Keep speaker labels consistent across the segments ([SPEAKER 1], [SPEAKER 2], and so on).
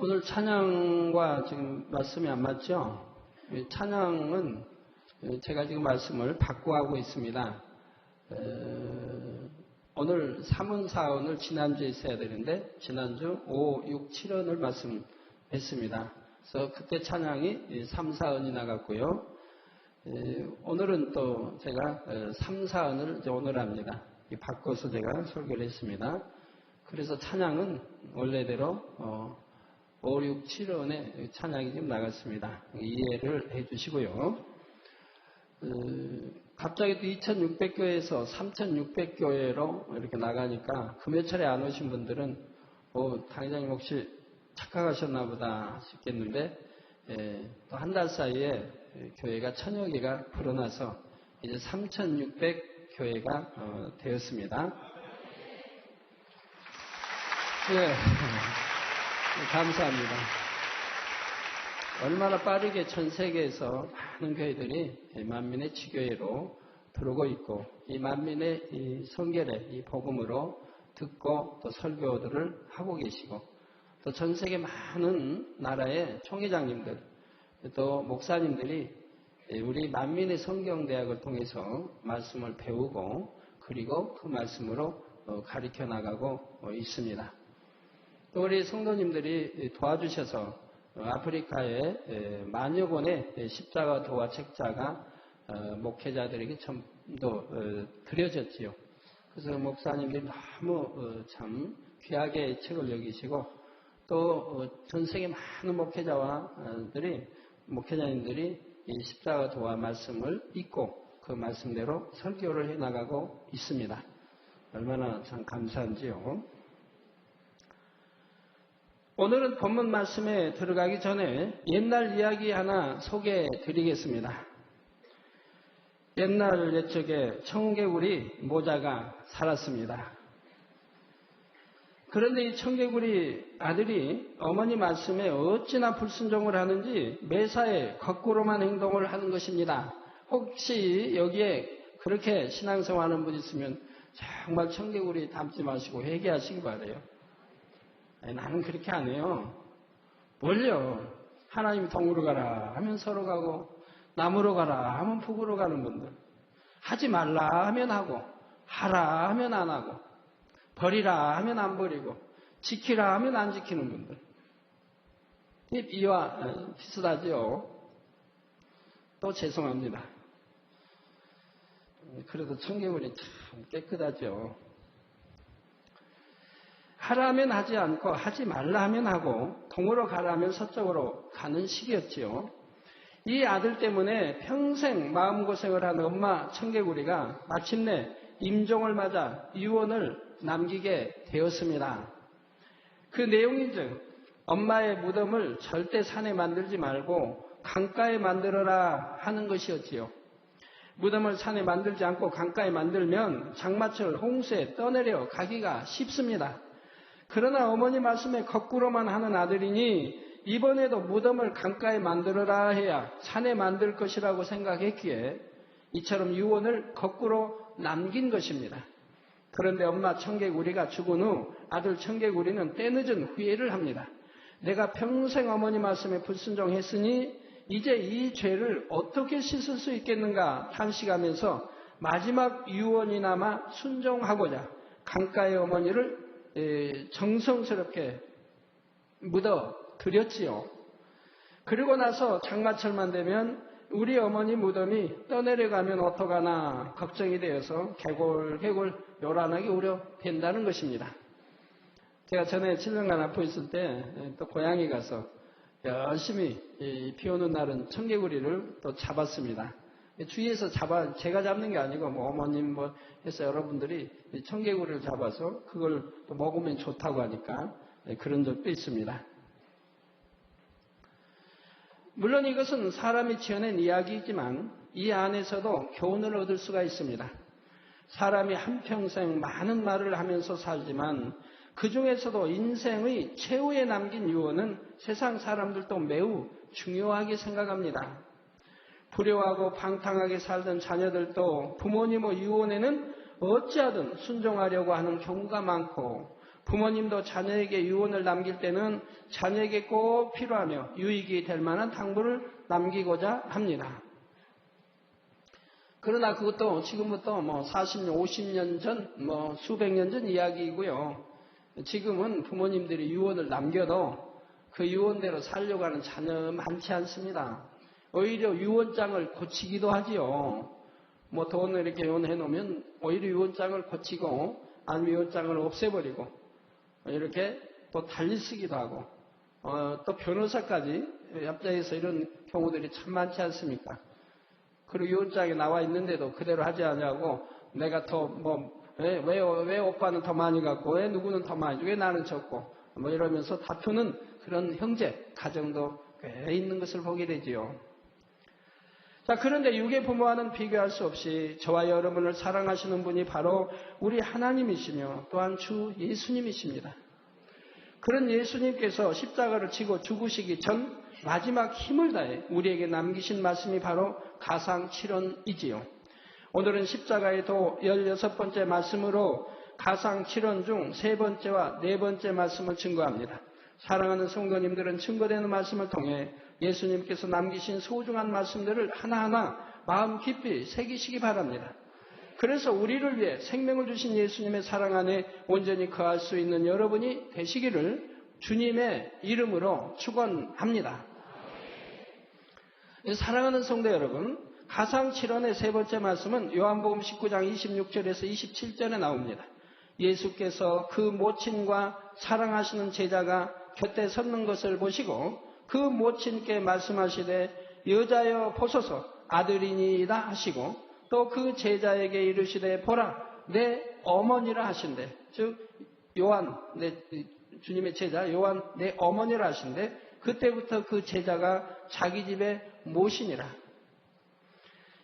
[SPEAKER 1] 오늘 찬양과 지금 말씀이 안 맞죠? 찬양은 제가 지금 말씀을 바꾸하고 있습니다. 오늘 3은 4은을 지난주에 있어야 되는데 지난주 5, 6, 7은을 말씀했습니다. 그래서 그때 찬양이 3, 4은이 나갔고요. 오늘은 또 제가 3, 4은을 오늘 합니다. 바꿔서 제가 설교를 했습니다. 그래서 찬양은 원래대로 5, 6, 7원의 찬양이 지금 나갔습니다. 이해를 해 주시고요. 갑자기 또 2600교회에서 3600교회로 이렇게 나가니까 금요철에 안 오신 분들은 당회장님 혹시 착각하셨나 보다 싶겠는데 또 한 달 사이에 교회가 1000여 개가 불어나서 이제 3600교회가 되었습니다. 네. 감사합니다. 얼마나 빠르게 전 세계에서 많은 교회들이 만민의 지교회로 들어오고 있고 이 만민의 이 성결의 이 복음으로 듣고 또 설교들을 하고 계시고 또 전 세계 많은 나라의 총회장님들 또 목사님들이 우리 만민의 성경대학을 통해서 말씀을 배우고 그리고 그 말씀으로 가르쳐 나가고 있습니다. 또 우리 성도님들이 도와주셔서 아프리카에 만여 권의 십자가 도화 책자가 목회자들에게 전부 드려졌지요. 그래서 목사님들이 너무 참 귀하게 책을 여기시고 또 전 세계 많은 목회자님들이 이 십자가 도화 말씀을 읽고 그 말씀대로 설교를 해나가고 있습니다. 얼마나 참 감사한지요. 오늘은 본문 말씀에 들어가기 전에 옛날 이야기 하나 소개해 드리겠습니다. 옛날 옛적에 청개구리 모자가 살았습니다. 그런데 이 청개구리 아들이 어머니 말씀에 어찌나 불순종을 하는지 매사에 거꾸로만 행동을 하는 것입니다. 혹시 여기에 그렇게 신앙생활하는 분 있으면 정말 청개구리 닮지 마시고 회개하시기 바라요. 나는 그렇게 안 해요. 뭘요? 하나님 동으로 가라 하면 서로 가고 남으로 가라 하면 북으로 가는 분들, 하지 말라 하면 하고 하라 하면 안 하고 버리라 하면 안 버리고 지키라 하면 안 지키는 분들, 이와 비슷하죠. 또 죄송합니다. 그래도 청개구리 참 깨끗하죠. 하라 하면 하지 않고 하지 말라 하면 하고 동으로 가라 하면 서쪽으로 가는 시기였지요. 이 아들 때문에 평생 마음고생을 한 엄마 청개구리가 마침내 임종을 맞아 유언을 남기게 되었습니다. 그 내용인즉 엄마의 무덤을 절대 산에 만들지 말고 강가에 만들어라 하는 것이었지요. 무덤을 산에 만들지 않고 강가에 만들면 장마철 홍수에 떠내려 가기가 쉽습니다. 그러나 어머니 말씀에 거꾸로만 하는 아들이니 이번에도 무덤을 강가에 만들어라 해야 산에 만들 것이라고 생각했기에 이처럼 유언을 거꾸로 남긴 것입니다. 그런데 엄마 청개구리가 죽은 후 아들 청개구리는 때늦은 후회를 합니다. 내가 평생 어머니 말씀에 불순종했으니 이제 이 죄를 어떻게 씻을 수 있겠는가 탄식하면서 마지막 유언이나마 순종하고자 강가의 어머니를 정성스럽게 묻어 드렸지요. 그리고 나서 장마철만 되면 우리 어머니 무덤이 떠내려가면 어떡하나 걱정이 되어서 개골개골 요란하게 우려된다는 것입니다. 제가 전에 7년간 아프 있을 때 또 고향에 가서 열심히 비 오는 날은 청개구리를 또 잡았습니다. 주위에서 제가 잡는 게 아니고 어머님 해서 여러분들이 청개구리를 잡아서 그걸 또 먹으면 좋다고 하니까 그런 적도 있습니다. 물론 이것은 사람이 지어낸 이야기이지만 이 안에서도 교훈을 얻을 수가 있습니다. 사람이 한평생 많은 말을 하면서 살지만 그 중에서도 인생의 최후에 남긴 유언은 세상 사람들도 매우 중요하게 생각합니다. 불효하고 방탕하게 살던 자녀들도 부모님의 유언에는 어찌하든 순종하려고 하는 경우가 많고 부모님도 자녀에게 유언을 남길 때는 자녀에게 꼭 필요하며 유익이 될 만한 당부를 남기고자 합니다. 그러나 그것도 지금부터 40년, 50년 전, 수백 년 전 이야기이고요. 지금은 부모님들이 유언을 남겨도 그 유언대로 살려고 하는 자녀 많지 않습니다. 오히려 유언장을 고치기도 하지요. 돈을 이렇게 유언해 놓으면 오히려 유언장을 고치고 아니면 유언장을 없애버리고 이렇게 또 달리 쓰기도 하고 또 변호사까지 앞자리에서 이런 경우들이 참 많지 않습니까? 그리고 유언장에 나와 있는데도 그대로 하지 않냐고 내가 더 왜 오빠는 더 많이 갖고 왜 누구는 더 많이 왜 나는 적고 이러면서 다투는 그런 형제 가정도 꽤 있는 것을 보게 되지요. 자, 그런데 육의 부모와는 비교할 수 없이 저와 여러분을 사랑하시는 분이 바로 우리 하나님이시며 또한 주 예수님이십니다. 그런 예수님께서 십자가를 지고 죽으시기 전 마지막 힘을 다해 우리에게 남기신 말씀이 바로 가상칠언이지요. 오늘은 십자가의 도 16번째 말씀으로 가상칠언 중 3번째와 4번째 말씀을 증거합니다. 사랑하는 성도님들은 증거되는 말씀을 통해 예수님께서 남기신 소중한 말씀들을 하나하나 마음 깊이 새기시기 바랍니다. 그래서 우리를 위해 생명을 주신 예수님의 사랑 안에 온전히 거할 수 있는 여러분이 되시기를 주님의 이름으로 축원합니다. 사랑하는 성도 여러분, 가상칠언의 3번째 말씀은 요한복음 19장 26절에서 27절에 나옵니다. 예수께서 그 모친과 사랑하시는 제자가 곁에 섰는 것을 보시고 그 모친께 말씀하시되 여자여 보소서 아들이니이다 하시고 또 그 제자에게 이르시되 보라 내 어머니라 하신대. 즉 요한 주님의 제자 요한 내 어머니라 하신대. 그때부터 그 제자가 자기 집에 모시니라.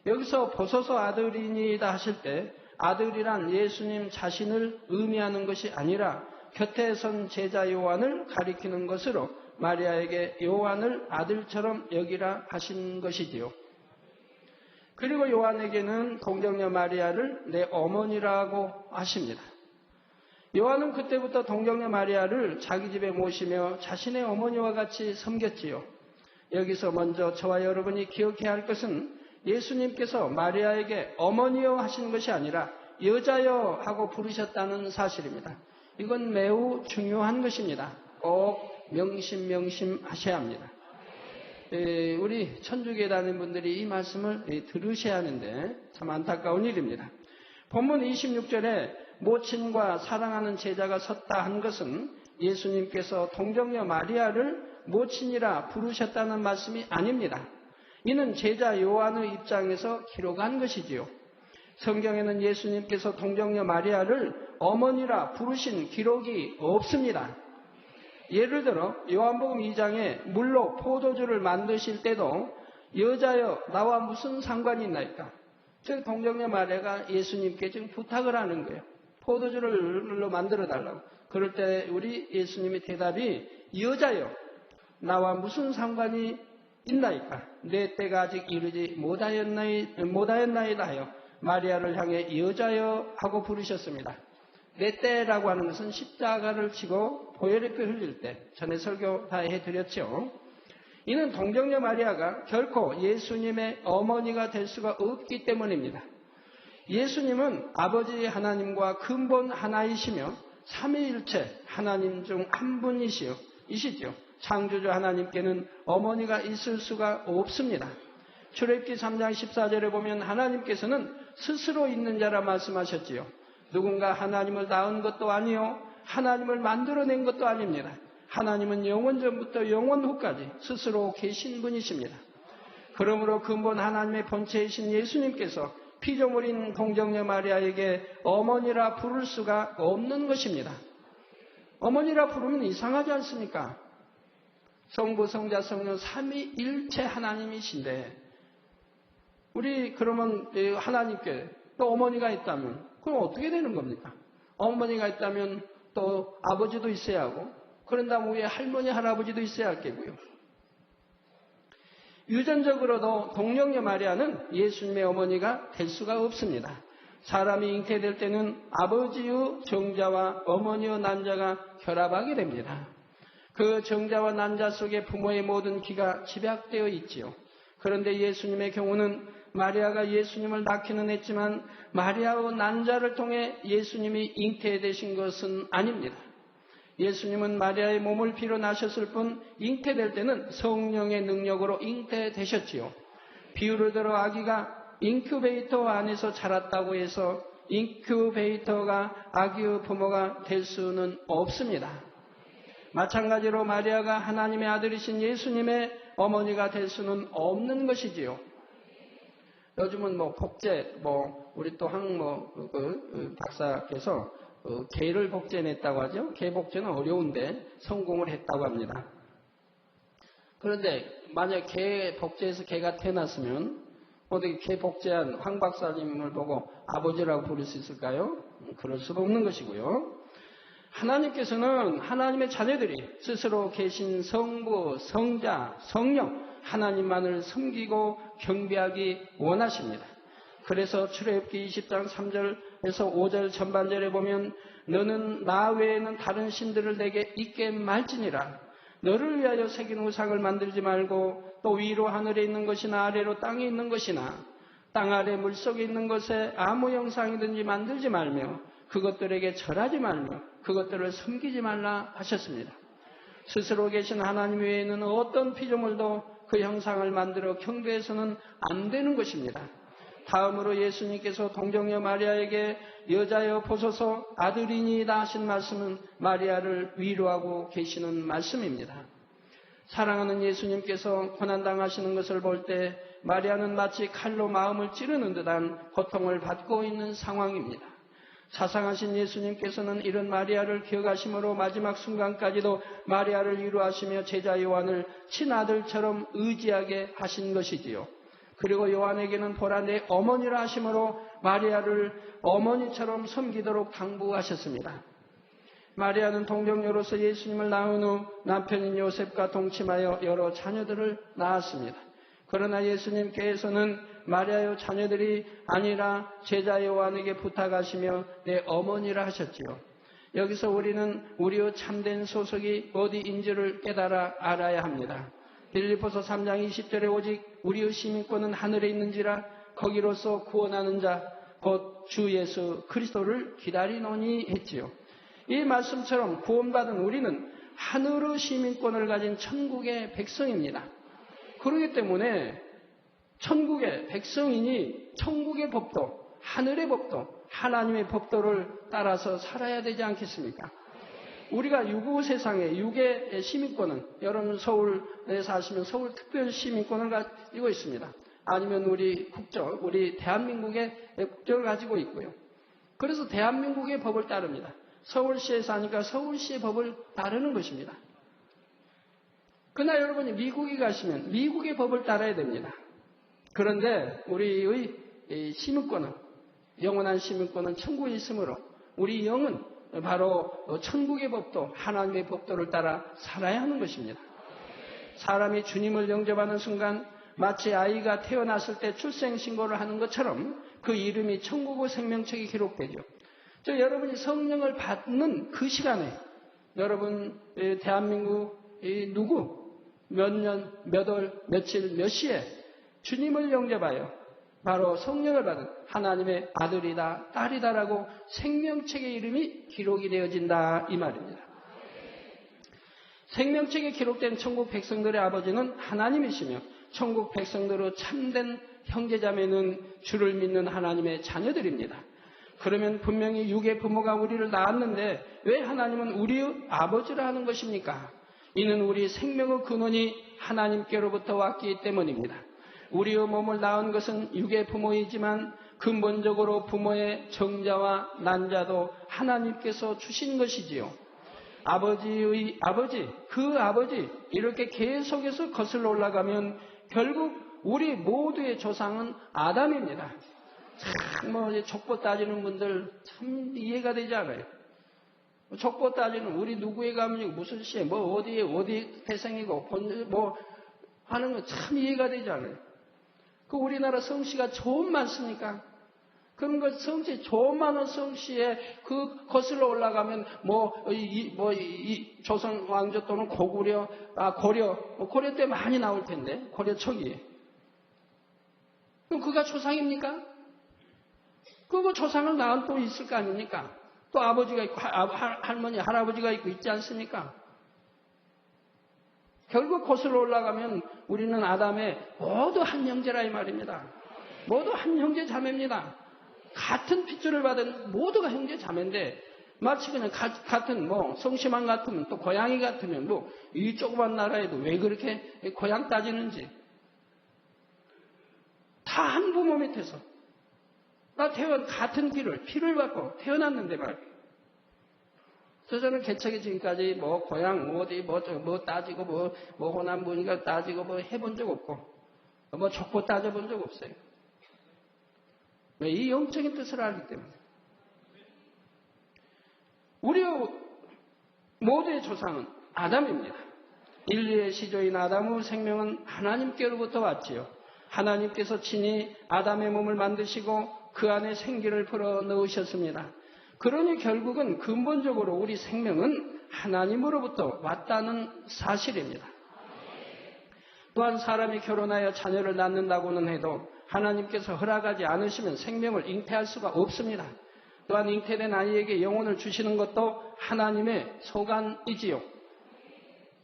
[SPEAKER 1] 여기서 보소서 아들이니이다 하실 때 아들이란 예수님 자신을 의미하는 것이 아니라 곁에 선 제자 요한을 가리키는 것으로 마리아에게 요한을 아들처럼 여기라 하신 것이지요. 그리고 요한에게는 동정녀 마리아를 내 어머니라고 하십니다. 요한은 그때부터 동정녀 마리아를 자기 집에 모시며 자신의 어머니와 같이 섬겼지요. 여기서 먼저 저와 여러분이 기억해야 할 것은 예수님께서 마리아에게 어머니여 하신 것이 아니라 여자여 하고 부르셨다는 사실입니다. 이건 매우 중요한 것입니다. 꼭 명심하셔야 합니다. 우리 천주교에 다니는 분들이 이 말씀을 들으셔야 하는데 참 안타까운 일입니다. 본문 26절에 모친과 사랑하는 제자가 섰다 한 것은 예수님께서 동정녀 마리아를 모친이라 부르셨다는 말씀이 아닙니다. 이는 제자 요한의 입장에서 기록한 것이지요. 성경에는 예수님께서 동정녀 마리아를 어머니라 부르신 기록이 없습니다. 예를 들어 요한복음 2장에 물로 포도주를 만드실 때도 여자여 나와 무슨 상관이 있나이까? 즉 동정녀 마리아가 예수님께 지금 부탁을 하는 거예요. 포도주를 물로 만들어 달라고. 그럴 때 우리 예수님의 대답이 여자여 나와 무슨 상관이 있나이까? 내 때가 아직 이르지 못하였나이다 하여 마리아를 향해 여자여 하고 부르셨습니다. 내 때라고 하는 것은 십자가를 지고 보혈의 피 흘릴 때 전에 설교 다 해드렸죠. 이는 동정녀 마리아가 결코 예수님의 어머니가 될 수가 없기 때문입니다. 예수님은 아버지 하나님과 근본 하나이시며 삼위일체 하나님 중 한 분이시죠. 창조주 하나님께는 어머니가 있을 수가 없습니다. 출애굽기 3장 14절에 보면 하나님께서는 스스로 있는 자라 말씀하셨지요. 누군가 하나님을 낳은 것도 아니요 하나님을 만들어낸 것도 아닙니다. 하나님은 영원 전부터 영원 후까지 스스로 계신 분이십니다. 그러므로 근본 하나님의 본체이신 예수님께서 피조물인 동정녀 마리아에게 어머니라 부를 수가 없는 것입니다. 어머니라 부르면 이상하지 않습니까? 성부, 성자, 성령 삼위일체 하나님이신데 우리 그러면 하나님께 또 어머니가 있다면 그럼 어떻게 되는 겁니까? 어머니가 있다면 또 아버지도 있어야 하고 그런다면 왜 할머니, 할아버지도 있어야 할 게고요. 유전적으로도 동정녀 마리아는 예수님의 어머니가 될 수가 없습니다. 사람이 잉태될 때는 아버지의 정자와 어머니의 난자가 결합하게 됩니다. 그 정자와 난자 속에 부모의 모든 기가 집약되어 있지요. 그런데 예수님의 경우는 마리아가 예수님을 낳기는 했지만 마리아의 난자를 통해 예수님이 잉태되신 것은 아닙니다. 예수님은 마리아의 몸을 빌어 나셨을 뿐 잉태될 때는 성령의 능력으로 잉태되셨지요. 비유를 들어 아기가 인큐베이터 안에서 자랐다고 해서 인큐베이터가 아기의 부모가 될 수는 없습니다. 마찬가지로 마리아가 하나님의 아들이신 예수님의 어머니가 될 수는 없는 것이지요. 요즘은 복제, 우리 또 박사께서 개를 복제냈다고 하죠. 개 복제는 어려운데 성공을 했다고 합니다. 그런데 만약 개 복제해서 개가 태어났으면 어떻게 개 복제한 황 박사님을 보고 아버지라고 부를 수 있을까요? 그럴 수도 없는 것이고요. 하나님께서는 하나님의 자녀들이 스스로 계신 성부, 성자, 성령 하나님만을 섬기고 경배하기 원하십니다. 그래서 출애굽기 20장 3절에서 5절 전반절에 보면 너는 나 외에는 다른 신들을 내게 있게 말지니라. 너를 위하여 새긴 우상을 만들지 말고 또 위로 하늘에 있는 것이나 아래로 땅에 있는 것이나 땅 아래 물속에 있는 것에 아무 형상이든지 만들지 말며 그것들에게 절하지 말며 그것들을 섬기지 말라 하셨습니다. 스스로 계신 하나님 외에는 어떤 피조물도 그 형상을 만들어 경배해서는 안 되는 것입니다. 다음으로 예수님께서 동정녀 마리아에게 여자여 보소서 아들이니이다 하신 말씀은 마리아를 위로하고 계시는 말씀입니다. 사랑하는 예수님께서 고난당하시는 것을 볼 때 마리아는 마치 칼로 마음을 찌르는 듯한 고통을 받고 있는 상황입니다. 사상하신 예수님께서는 이런 마리아를 기억하심으로 마지막 순간까지도 마리아를 위로하시며 제자 요한을 친아들처럼 의지하게 하신 것이지요. 그리고 요한에게는 보라 내 어머니라 하심으로 마리아를 어머니처럼 섬기도록 당부하셨습니다. 마리아는 동정녀로서 예수님을 낳은 후 남편인 요셉과 동침하여 여러 자녀들을 낳았습니다. 그러나 예수님께서는 마리아의 자녀들이 아니라 제자 요한에게 부탁하시며 내 어머니라 하셨지요. 여기서 우리는 우리의 참된 소속이 어디인지를 깨달아 알아야 합니다. 빌립보서 3장 20절에 오직 우리의 시민권은 하늘에 있는지라 거기로서 구원하는 자 곧 주 예수 그리스도를 기다리노니 했지요. 이 말씀처럼 구원받은 우리는 하늘의 시민권을 가진 천국의 백성입니다. 그렇기 때문에 천국의 백성이니 천국의 법도 하늘의 법도 하나님의 법도를 따라서 살아야 되지 않겠습니까? 우리가 유구 세상의 육의 시민권은 여러분 서울에 사시면 서울 특별 시민권을 가지고 있습니다. 아니면 우리 국적, 우리 대한민국의 국적을 가지고 있고요. 그래서 대한민국의 법을 따릅니다. 서울시에 사니까 서울시의 법을 따르는 것입니다. 그러나 여러분이 미국에 가시면 미국의 법을 따라야 됩니다. 그런데 우리의 시민권은 영원한 시민권은 천국에 있으므로 우리 영은 바로 천국의 법도 하나님의 법도를 따라 살아야 하는 것입니다. 사람이 주님을 영접하는 순간 마치 아이가 태어났을 때 출생신고를 하는 것처럼 그 이름이 천국의 생명책에 기록되죠. 여러분이 성령을 받는 그 시간에 여러분 대한민국 누구 몇 년, 몇 월, 며칠, 몇 시에 주님을 영접하여 바로 성령을 받은 하나님의 아들이다, 딸이다라고 생명책의 이름이 기록이 되어진다 이 말입니다. 생명책에 기록된 천국 백성들의 아버지는 하나님이시며 천국 백성들의 참된 형제자매는 주를 믿는 하나님의 자녀들입니다. 그러면 분명히 육의 부모가 우리를 낳았는데 왜 하나님은 우리의 아버지라 하는 것입니까? 이는 우리 생명의 근원이 하나님께로부터 왔기 때문입니다. 우리의 몸을 낳은 것은 육의 부모이지만 근본적으로 부모의 정자와 난자도 하나님께서 주신 것이지요. 아버지의 아버지, 그 아버지 이렇게 계속해서 거슬러 올라가면 결국 우리 모두의 조상은 아담입니다. 참 족보 따지는 분들 참 이해가 되지 않아요. 족보 따지는 우리 누구에 가면 무슨 씨, 어디 태생이고 하는 거 참 이해가 되지 않아요. 그 우리나라 성씨가 좀 많습니까? 그런 것 성씨, 조만한 성씨에 그 거슬러 올라가면 조선 왕조 또는 고구려, 고려 때 많이 나올 텐데, 고려 초기에. 그럼 그가 조상입니까? 그거 조상을 낳은 또 있을 거 아닙니까? 또 아버지가 있고, 할머니, 할아버지가 있고 있지 않습니까? 결국 거슬러 올라가면 우리는 아담의 모두 한 형제라 이 말입니다. 모두 한 형제 자매입니다. 같은 핏줄을 받은 모두가 형제 자매인데 마치 그냥 같은 성씨만 같으면 또 고양이 같으면 이 조그만 나라에도 왜 그렇게 고향 따지는지 다 한 부모 밑에서 나 같은 피를 받고 태어났는데 말이에요. 그래서 저는 개척이 지금까지 고향 어디 따지고 호남분이가 따지고 해본 적 없고 족보 따져본 적 없어요. 왜? 이 영적인 뜻을 알기 때문에. 우리 모두의 조상은 아담입니다. 인류의 시조인 아담의 생명은 하나님께로부터 왔지요. 하나님께서 친히 아담의 몸을 만드시고 그 안에 생기를 불어 넣으셨습니다. 그러니 결국은 근본적으로 우리 생명은 하나님으로부터 왔다는 사실입니다. 또한 사람이 결혼하여 자녀를 낳는다고는 해도 하나님께서 허락하지 않으시면 생명을 잉태할 수가 없습니다. 또한 잉태된 아이에게 영혼을 주시는 것도 하나님의 소관이지요.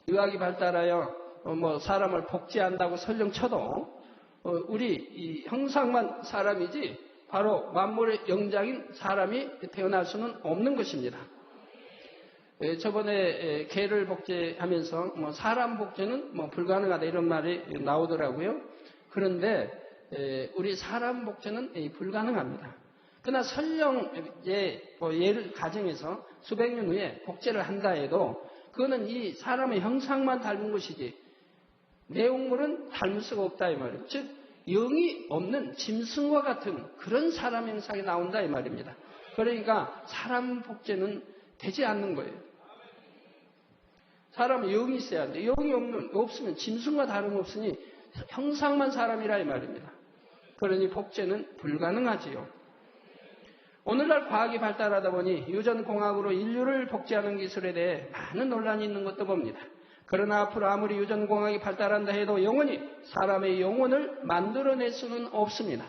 [SPEAKER 1] 의학이 발달하여 사람을 복제한다고 설령 쳐도 우리 이 형상만 사람이지 바로 만물의 영장인 사람이 태어날 수는 없는 것입니다. 저번에 개를 복제하면서 사람 복제는 불가능하다 이런 말이 나오더라고요. 그런데 우리 사람 복제는 불가능합니다. 그러나 설령 예를 가정해서 수백 년 후에 복제를 한다 해도 그거는 이 사람의 형상만 닮은 것이지 내용물은 닮을 수가 없다 이 말이에요. 즉 영이 없는 짐승과 같은 그런 사람 형상이 나온다 이 말입니다. 그러니까 사람 복제는 되지 않는 거예요. 사람은 영이 있어야 하는데 영이 없으면 짐승과 다름없으니 형상만 사람이라 이 말입니다. 그러니 복제는 불가능하지요. 오늘날 과학이 발달하다 보니 유전공학으로 인류를 복제하는 기술에 대해 많은 논란이 있는 것도 봅니다. 그러나 앞으로 아무리 유전공학이 발달한다 해도 영원히 사람의 영혼을 만들어낼 수는 없습니다.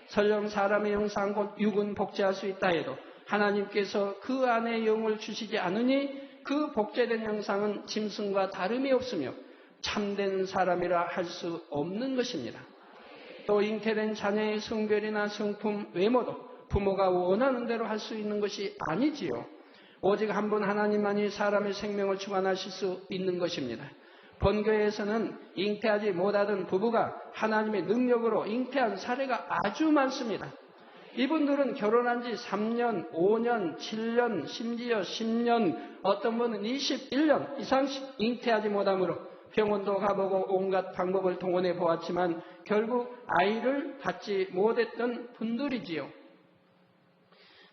[SPEAKER 1] 설령 사람의 형상 곧 육은 복제할 수 있다 해도 하나님께서 그 안에 영을 주시지 않으니 그 복제된 형상은 짐승과 다름이 없으며 참된 사람이라 할 수 없는 것입니다. 또 잉태된 자녀의 성별이나 성품, 외모도 부모가 원하는 대로 할 수 있는 것이 아니지요. 오직 한 분 하나님만이 사람의 생명을 주관하실 수 있는 것입니다. 본교회에서는 잉태하지 못하던 부부가 하나님의 능력으로 잉태한 사례가 아주 많습니다. 이분들은 결혼한 지 3년, 5년, 7년, 심지어 10년, 어떤 분은 21년 이상씩 잉태하지 못하므로 병원도 가보고 온갖 방법을 동원해 보았지만 결국 아이를 갖지 못했던 분들이지요.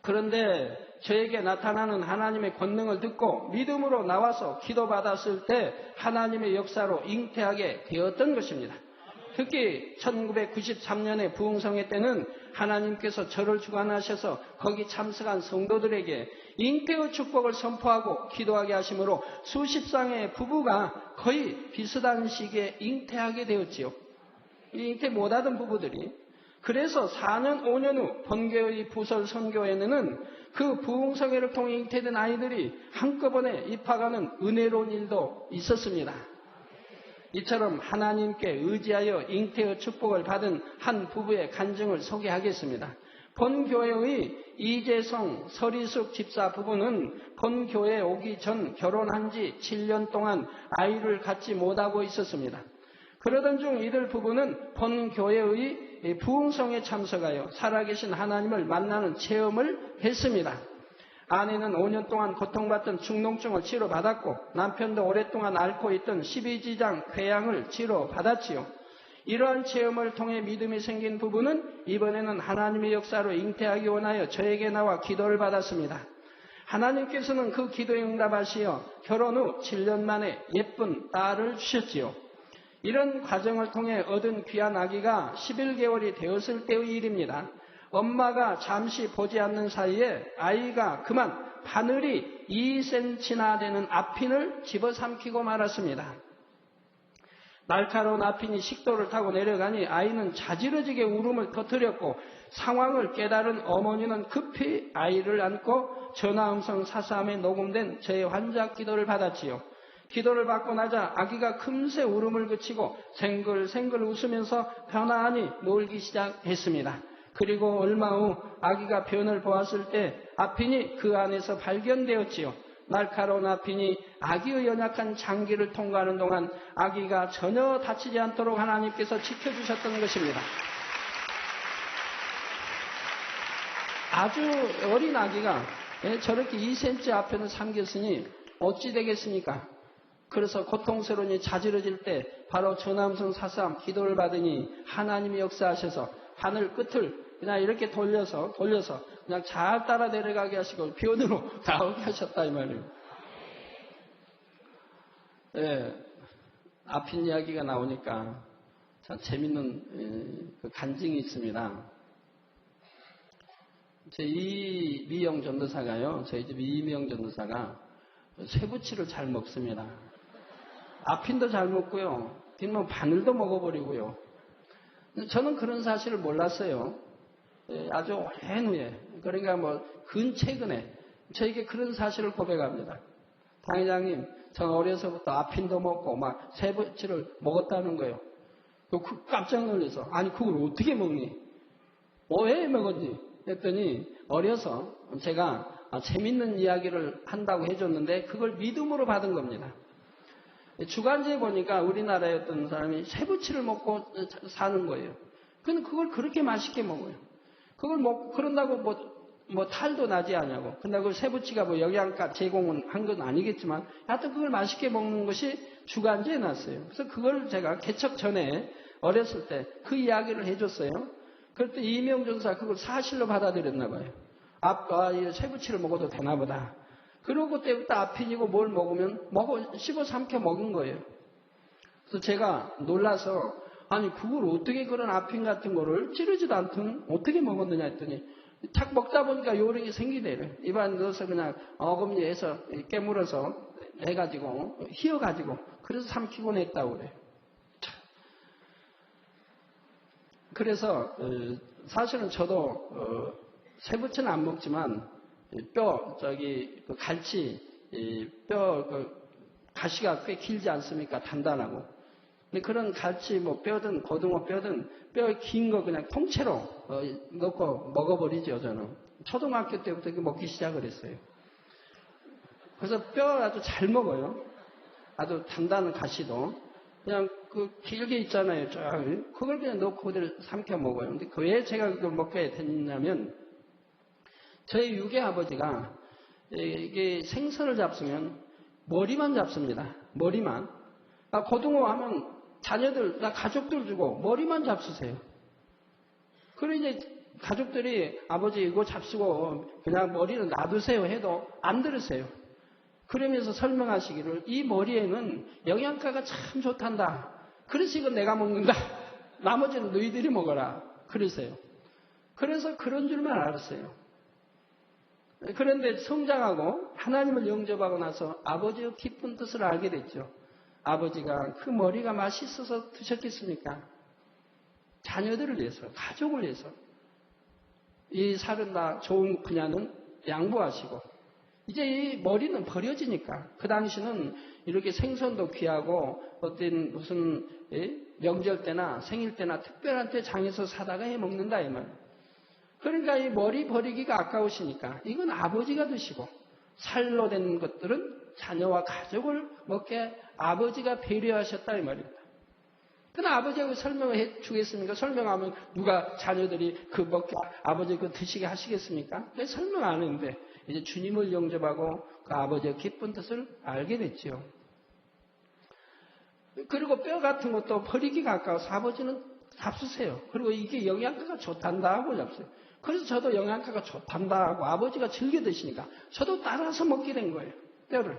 [SPEAKER 1] 그런데 저에게 나타나는 하나님의 권능을 듣고 믿음으로 나와서 기도받았을 때 하나님의 역사로 잉태하게 되었던 것입니다. 특히 1993년의 부흥성회 때는 하나님께서 저를 주관하셔서 거기 참석한 성도들에게 잉태의 축복을 선포하고 기도하게 하심으로 수십 쌍의 부부가 거의 비슷한 시기에 잉태하게 되었지요. 잉태 못하던 부부들이. 그래서 4년, 5년 후 본교의 부설 선교회는 그 부흥성회를 통해 잉태된 아이들이 한꺼번에 입학하는 은혜로운 일도 있었습니다. 이처럼 하나님께 의지하여 잉태의 축복을 받은 한 부부의 간증을 소개하겠습니다. 본교회의 이재성, 서리숙 집사 부부는 본교회에 오기 전 결혼한 지 7년 동안 아이를 갖지 못하고 있었습니다. 그러던 중 이들 부부는 본교회의 부흥성에 참석하여 살아계신 하나님을 만나는 체험을 했습니다. 아내는 5년 동안 고통받던 중농증을 치료받았고 남편도 오랫동안 앓고 있던 12지장 궤양을 치료받았지요. 이러한 체험을 통해 믿음이 생긴 부부는 이번에는 하나님의 역사로 잉태하기 원하여 저에게 나와 기도를 받았습니다. 하나님께서는 그 기도에 응답하시어 결혼 후 7년 만에 예쁜 딸을 주셨지요. 이런 과정을 통해 얻은 귀한 아기가 11개월이 되었을 때의 일입니다. 엄마가 잠시 보지 않는 사이에 아이가 그만 바늘이 2cm나 되는 아핀을 집어삼키고 말았습니다. 날카로운 아핀이 식도를 타고 내려가니 아이는 자지러지게 울음을 터뜨렸고 상황을 깨달은 어머니는 급히 아이를 안고 전화음성 사삼에 녹음된 제 환자 기도를 받았지요. 기도를 받고 나자 아기가 금세 울음을 그치고 생글생글 웃으면서 편안히 놀기 시작했습니다. 그리고 얼마 후 아기가 변을 보았을 때 아핀이 그 안에서 발견되었지요. 날카로운 아핀이 아기의 연약한 장기를 통과하는 동안 아기가 전혀 다치지 않도록 하나님께서 지켜주셨던 것입니다. 아주 어린 아기가 저렇게 2cm 아편을 삼겼으니 어찌 되겠습니까? 그래서 고통스러우니 자지러질 때 바로 전함성 사삼 기도를 받으니 하나님이 역사하셔서 바늘 끝을 그냥 이렇게 돌려서 그냥 잘 따라 내려가게 하시고 변으로 나오게 하셨다 이 말이에요. 아핀 이야기가 나오니까 참 재밌는 그 간증이 있습니다. 제 이미영 전도사가요. 저희 집 이미영 전도사가 쇠부치를 잘 먹습니다. 아핀도 잘 먹고요. 뒷면 바늘도 먹어버리고요. 저는 그런 사실을 몰랐어요. 아주 오랜 후에, 그러니까 최근에 저에게 그런 사실을 고백합니다. 당회장님, 전 어려서부터 아핀도 먹고 막 쇠부치를 먹었다는 거예요. 깜짝 놀라서, 아니 그걸 어떻게 먹니? 왜 먹었니? 했더니 어려서 제가 재밌는 이야기를 한다고 해줬는데 그걸 믿음으로 받은 겁니다. 주간지에 보니까 우리나라의 어떤 사람이 쇠부치를 먹고 사는 거예요. 근데 그걸 그렇게 맛있게 먹어요. 그걸 먹고 그런다고 탈도 나지 않냐고. 근데 쇠부치가 영양가 제공은 한 건 아니겠지만 하여튼 그걸 맛있게 먹는 것이 주간지에 났어요. 그래서 그걸 제가 개척 전에 어렸을 때 그 이야기를 해줬어요. 그럴 때 이명 전사 그걸 사실로 받아들였나 봐요. 이 쇠부치를 먹어도 되나 보다. 그러고 그때부터 아핀이고 뭘 먹으면 씹어 삼켜 먹은 거예요. 그래서 제가 놀라서 아니 그걸 어떻게 그런 아핀 같은 거를 찌르지도 않던 어떻게 먹었느냐 했더니 탁 먹다 보니까 요령이 생기대요. 입안 넣어서 그냥 어금니에서 깨물어서 해가지고 휘어가지고 그래서 삼키곤 했다고 그래요. 그래서 사실은 저도 쇠부치는 안 먹지만 갈치 가시가 꽤 길지 않습니까? 단단하고. 근데 그런 갈치 뼈든 고등어 뼈든 뼈 긴 거 그냥 통째로 넣고 먹어버리죠. 저는 초등학교 때부터 먹기 시작을 했어요. 그래서 뼈 아주 잘 먹어요. 아주 단단한 가시도 그냥 길게 있잖아요. 그걸 그냥 넣고 그대로 삼켜 먹어요. 근데 왜 제가 그걸 먹게 됐냐면 저희 유괴 아버지가 이게 생선을 잡수면 머리만 잡습니다. 머리만. 고등어 하면 자녀들, 가족들 주고 머리만 잡수세요. 그래 이제 가족들이 아버지 이거 잡수고 그냥 머리는 놔두세요 해도 안 들으세요. 그러면서 설명하시기를 이 머리에는 영양가가 참 좋단다. 그래서 이건 내가 먹는다. 나머지는 너희들이 먹어라. 그러세요. 그래서 그런 줄만 알았어요. 그런데 성장하고 하나님을 영접하고 나서 아버지의 깊은 뜻을 알게 됐죠. 아버지가 그 머리가 맛있어서 드셨겠습니까? 자녀들을 위해서, 가족을 위해서. 이 살은 다 좋은 그녀는 양보하시고 이제 이 머리는 버려지니까 그 당시는 이렇게 생선도 귀하고 어떤 무슨 명절 때나 생일 때나 특별한 때 장에서 사다가 해 먹는다 이 말. 그러니까 이 머리 버리기가 아까우시니까 이건 아버지가 드시고 살로 된 것들은 자녀와 가족을 먹게 아버지가 배려하셨다 이 말입니다. 그러나 아버지가 설명을 해 주겠습니까? 설명하면 누가 자녀들이 먹게 아버지 드시게 하시겠습니까? 왜 설명 안 했는데 이제 주님을 영접하고 그 아버지의 기쁜 뜻을 알게 됐죠. 그리고 뼈 같은 것도 버리기가 아까워서 아버지는 잡수세요. 그리고 이게 영양가가 좋단다 하고 잡수세요. 그래서 저도 영양가가 좋단다 하고 아버지가 즐겨 드시니까 저도 따라서 먹게 된 거예요. 뼈를.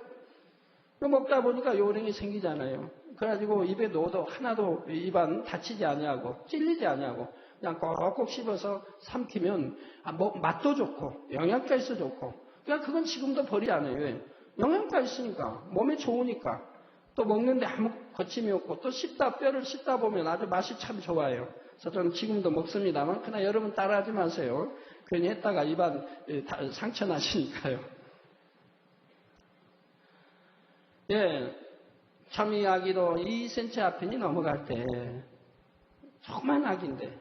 [SPEAKER 1] 먹다 보니까 요령이 생기잖아요. 그래가지고 입에 넣어도 하나도 입안 다치지 아니하고 찔리지 아니하고 그냥 꼭꼭 씹어서 삼키면 맛도 좋고 영양가 있어 좋고 그냥 그건 지금도 버리지 않아요. 왜? 영양가 있으니까 몸에 좋으니까 또 먹는데 아무 거침이 없고 또 뼈를 씹다 보면 아주 맛이 참 좋아요. 그래서 저는 지금도 먹습니다만 그러나 여러분 따라하지 마세요. 괜히 했다가 입안 상처 나시니까요. 예, 참 이 아기도 2cm 앞편이 넘어갈 때 조그만 아기인데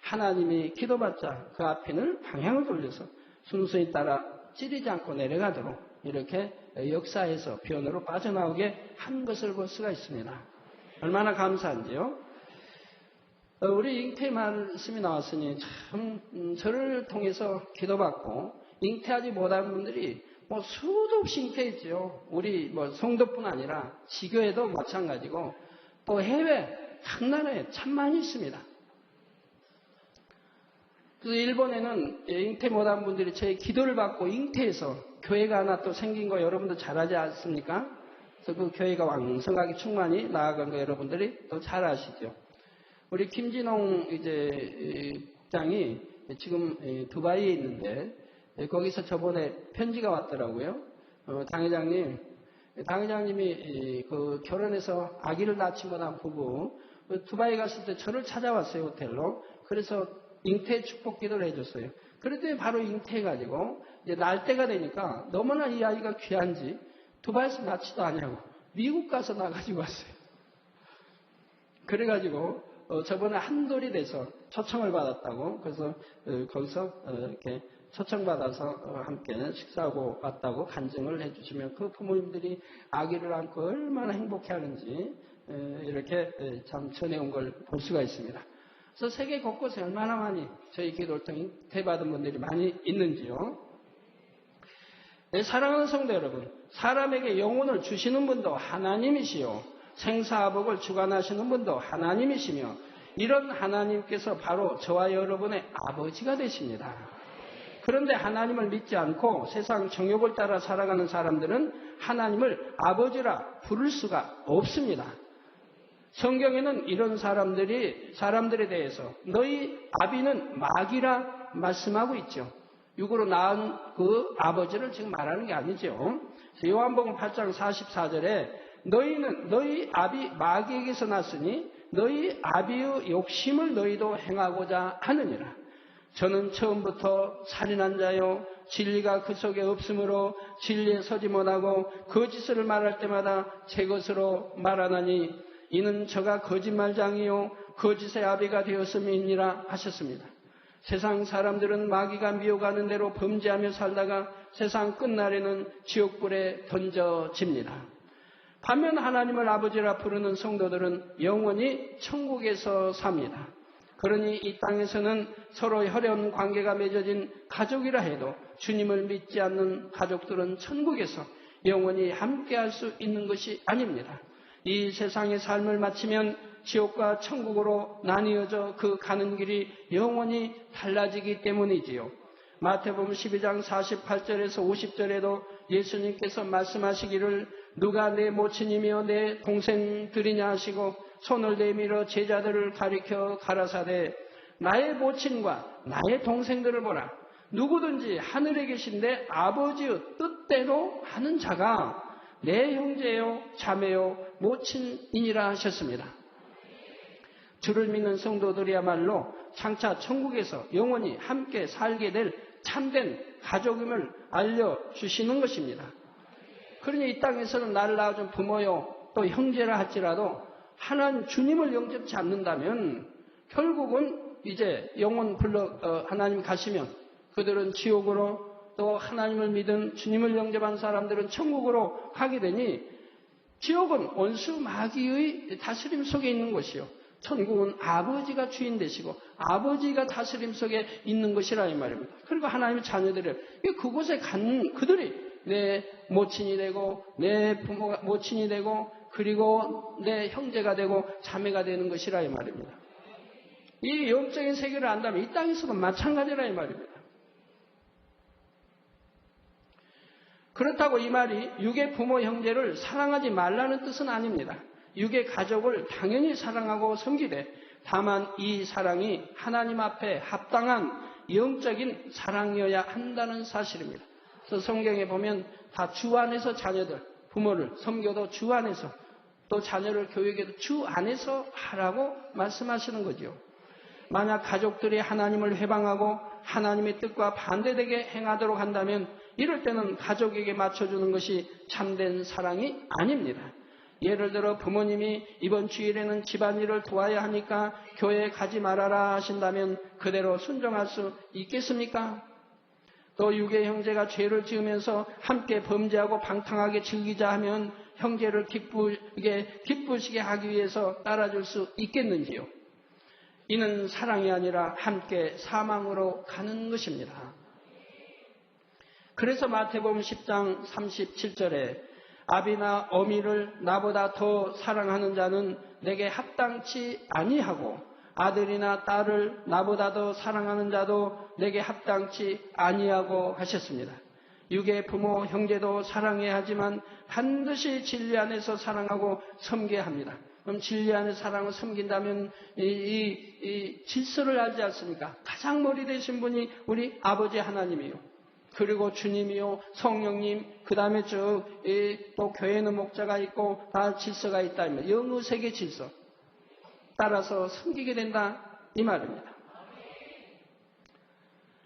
[SPEAKER 1] 하나님이 기도받자 그 앞편을 방향을 돌려서 순서에 따라 찌르지 않고 내려가도록 이렇게 역사에서 변으로 빠져나오게 한 것을 볼 수가 있습니다. 얼마나 감사한지요. 우리 잉태 말씀이 나왔으니 참 저를 통해서 기도받고 잉태하지 못한 분들이 수도 없이 잉태했죠. 우리 성도뿐 아니라 지교에도 마찬가지고 또 해외 각 나라에 참 많이 있습니다. 그래서 일본에는 잉태 못한 분들이 제 기도를 받고 잉태해서 교회가 하나 또 생긴 거 여러분도 잘 알지 않습니까? 그래서 그 교회가 왕성하게 충만히 나아간 거 여러분들이 또 잘 아시죠. 우리 김진홍 국장이 지금 두바이에 있는데 거기서 저번에 편지가 왔더라고요. 당회장님이 그 결혼해서 아기를 낳지 못한 부부 두바이 갔을 때 저를 찾아왔어요, 호텔로. 그래서 잉태 축복 기도를 해줬어요. 그랬더니 바로 잉태해가지고 이제 날 때가 되니까 너무나 이 아이가 귀한지 두바이에서 낳지도 않냐고 미국 가서 낳아가지고 왔어요. 그래가지고 저번에 한돌이 돼서 초청을 받았다고. 그래서 거기서 이렇게 초청받아서 함께 식사하고 왔다고 간증을 해주시면 그 부모님들이 아기를 안고 얼마나 행복해하는지 이렇게 참 전해온 걸 볼 수가 있습니다. 그래서 세계 곳곳에 얼마나 많이 저희 기도를 통해 잉태받은 분들이 많이 있는지요. 네, 사랑하는 성도 여러분, 사람에게 영혼을 주시는 분도 하나님이시요 생사화복을 주관하시는 분도 하나님이시며 이런 하나님께서 바로 저와 여러분의 아버지가 되십니다. 그런데 하나님을 믿지 않고 세상 정욕을 따라 살아가는 사람들은 하나님을 아버지라 부를 수가 없습니다. 성경에는 이런 사람들에 대해서 너희 아비는 마귀라 말씀하고 있죠. 육으로 낳은 그 아버지를 지금 말하는 게 아니죠. 요한복음 8장 44절에 너희는 너희 아비 마귀에게서 났으니 너희 아비의 욕심을 너희도 행하고자 하느니라. 저는 처음부터 살인한 자요 진리가 그 속에 없으므로 진리에 서지 못하고 거짓을 말할 때마다 제 것으로 말하나니 이는 저가 거짓말장이요 거짓의 아비가 되었음이니라 하셨습니다. 세상 사람들은 마귀가 미혹하는 대로 범죄하며 살다가 세상 끝날에는 지옥불에 던져집니다. 반면 하나님을 아버지라 부르는 성도들은 영원히 천국에서 삽니다. 그러니 이 땅에서는 서로 혈연 관계가 맺어진 가족이라 해도 주님을 믿지 않는 가족들은 천국에서 영원히 함께할 수 있는 것이 아닙니다. 이 세상의 삶을 마치면 지옥과 천국으로 나뉘어져 그 가는 길이 영원히 달라지기 때문이지요. 마태복음 12장 48절에서 50절에도 예수님께서 말씀하시기를 누가 내 모친이며 내 동생들이냐 하시고 손을 내밀어 제자들을 가리켜 가라사대 나의 모친과 나의 동생들을 보라. 누구든지 하늘에 계신 내 아버지의 뜻대로 하는 자가 내 형제요 자매요 모친이니라 하셨습니다. 주를 믿는 성도들이야말로 장차 천국에서 영원히 함께 살게 될 참된 가족임을 알려주시는 것입니다. 그러니 이 땅에서는 나를 낳아준 부모요 또 형제라 할지라도 하나님 주님을 영접치 않는다면 결국은 이제 영원 하나님 가시면 그들은 지옥으로 또 하나님을 믿은 주님을 영접한 사람들은 천국으로 가게 되니 지옥은 원수 마귀의 다스림 속에 있는 것이요 천국은 아버지가 주인 되시고 아버지가 다스림 속에 있는 것이라 이 말입니다. 그리고 하나님의 자녀들을 그곳에 간 그들이 내 모친이 되고 내 부모가 모친이 되고 그리고 내 형제가 되고 자매가 되는 것이라 이 말입니다. 이 영적인 세계를 안다면 이 땅에서도 마찬가지라 이 말입니다. 그렇다고 이 말이 육의 부모 형제를 사랑하지 말라는 뜻은 아닙니다. 육의 가족을 당연히 사랑하고 섬기되 다만 이 사랑이 하나님 앞에 합당한 영적인 사랑이어야 한다는 사실입니다. 그래서 성경에 보면 다 주 안에서 자녀들, 부모를 섬겨도 주 안에서, 또 자녀를 교육해도 주 안에서 하라고 말씀하시는 거죠. 만약 가족들이 하나님을 회방하고 하나님의 뜻과 반대되게 행하도록 한다면 이럴 때는 가족에게 맞춰주는 것이 참된 사랑이 아닙니다. 예를 들어 부모님이 이번 주일에는 집안일을 도와야 하니까 교회에 가지 말아라 하신다면 그대로 순종할 수 있겠습니까? 또 유괴 형제가 죄를 지으면서 함께 범죄하고 방탕하게 즐기자 하면 형제를 기쁘시게 하기 위해서 따라줄 수 있겠는지요? 이는 사랑이 아니라 함께 사망으로 가는 것입니다. 그래서 마태복음 10장 37절에 아비나 어미를 나보다 더 사랑하는 자는 내게 합당치 아니하고 아들이나 딸을 나보다 더 사랑하는 자도 내게 합당치 아니하고 하셨습니다. 육의 부모, 형제도 사랑해야 하지만 반드시 진리 안에서 사랑하고 섬겨야 합니다. 그럼 진리 안에서 사랑을 섬긴다면 이 질서를 알지 않습니까? 가장 머리 되신 분이 우리 아버지 하나님이요. 그리고 주님이요, 성령님, 그 다음에 또 교회는 목자가 있고 다 질서가 있다. 영의세계 질서 따라서 섬기게 된다 이 말입니다.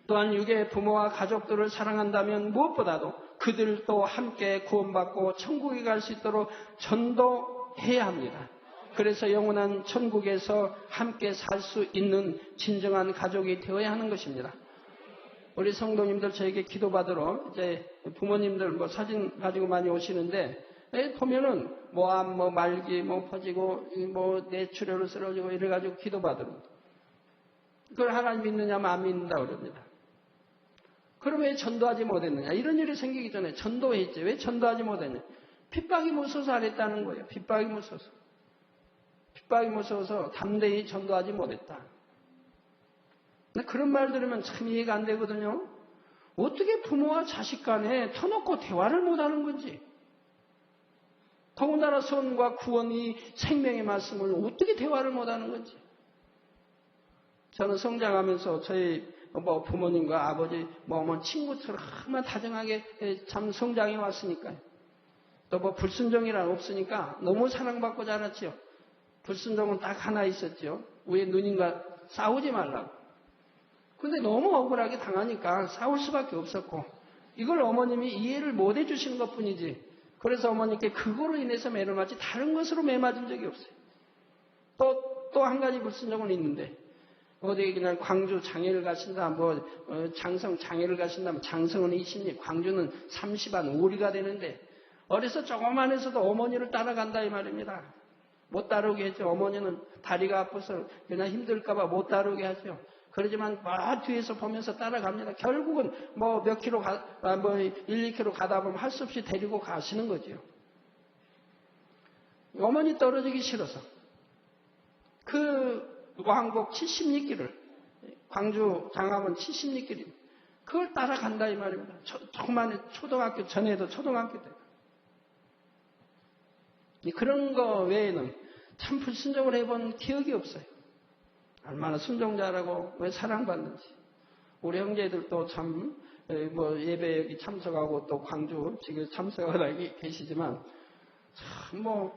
[SPEAKER 1] 또한 육의 부모와 가족들을 사랑한다면 무엇보다도 그들도 함께 구원받고 천국에 갈 수 있도록 전도해야 합니다. 그래서 영원한 천국에서 함께 살 수 있는 진정한 가족이 되어야 하는 것입니다. 우리 성도님들 저에게 기도받으러 이제 부모님들 사진 가지고 많이 오시는데 보면은 암, 말기, 퍼지고 뇌출혈로 쓰러지고 이래가지고 기도받으러 그걸 하나님 믿느냐면 안 믿는다 그럽니다. 그럼 왜 전도하지 못했느냐? 이런 일이 생기기 전에 전도했지. 왜 전도하지 못했냐? 핍박이 무서워서 안 했다는 거예요. 핍박이 무서워서. 핍박이 무서워서 담대히 전도하지 못했다. 근데 그런 말 들으면 참 이해가 안 되거든요. 어떻게 부모와 자식 간에 터놓고 대화를 못하는 건지. 더군다나 선과 구원이 생명의 말씀을 어떻게 대화를 못하는 건지. 저는 성장하면서 저희 부모님과 아버지, 어머니 친구처럼 얼마나 다정하게 참 성장해 왔으니까요. 또 불순종이란 없으니까 너무 사랑받고 자랐지요. 불순종은 딱 하나 있었죠. 위에 누님과 싸우지 말라고. 근데 너무 억울하게 당하니까 싸울 수밖에 없었고 이걸 어머님이 이해를 못 해주시는 것뿐이지. 그래서 어머니께 그거로 인해서 매를 맞지 다른 것으로 매 맞은 적이 없어요. 또 한 가지 불순종은 있는데 어디 그냥 광주 장애를 가신다, 장성 장애를 가신다면 장성은 20리, 광주는 30안 5리가 되는데 어려서 조그만해서도 어머니를 따라간다 이 말입니다. 못 따르게 했죠. 어머니는 다리가 아파서 그냥 힘들까봐 못 따르게 하죠. 그러지만 뒤에서 보면서 따라갑니다. 결국은 몇 킬로 1, 2킬로 가다 보면 할 수 없이 데리고 가시는 거죠. 어머니 떨어지기 싫어서 그 왕복 70리길을 광주 장학원 70리길입니다. 그걸 따라간다 이 말입니다. 조그만 초등학교 전에도 초등학교 때 그런 거 외에는 참 불순종을 해본 기억이 없어요. 얼마나 순종자라고 왜 사랑받는지. 우리 형제들도 참 예배 여기 참석하고 또 광주 지금 참석하고 계시지만 참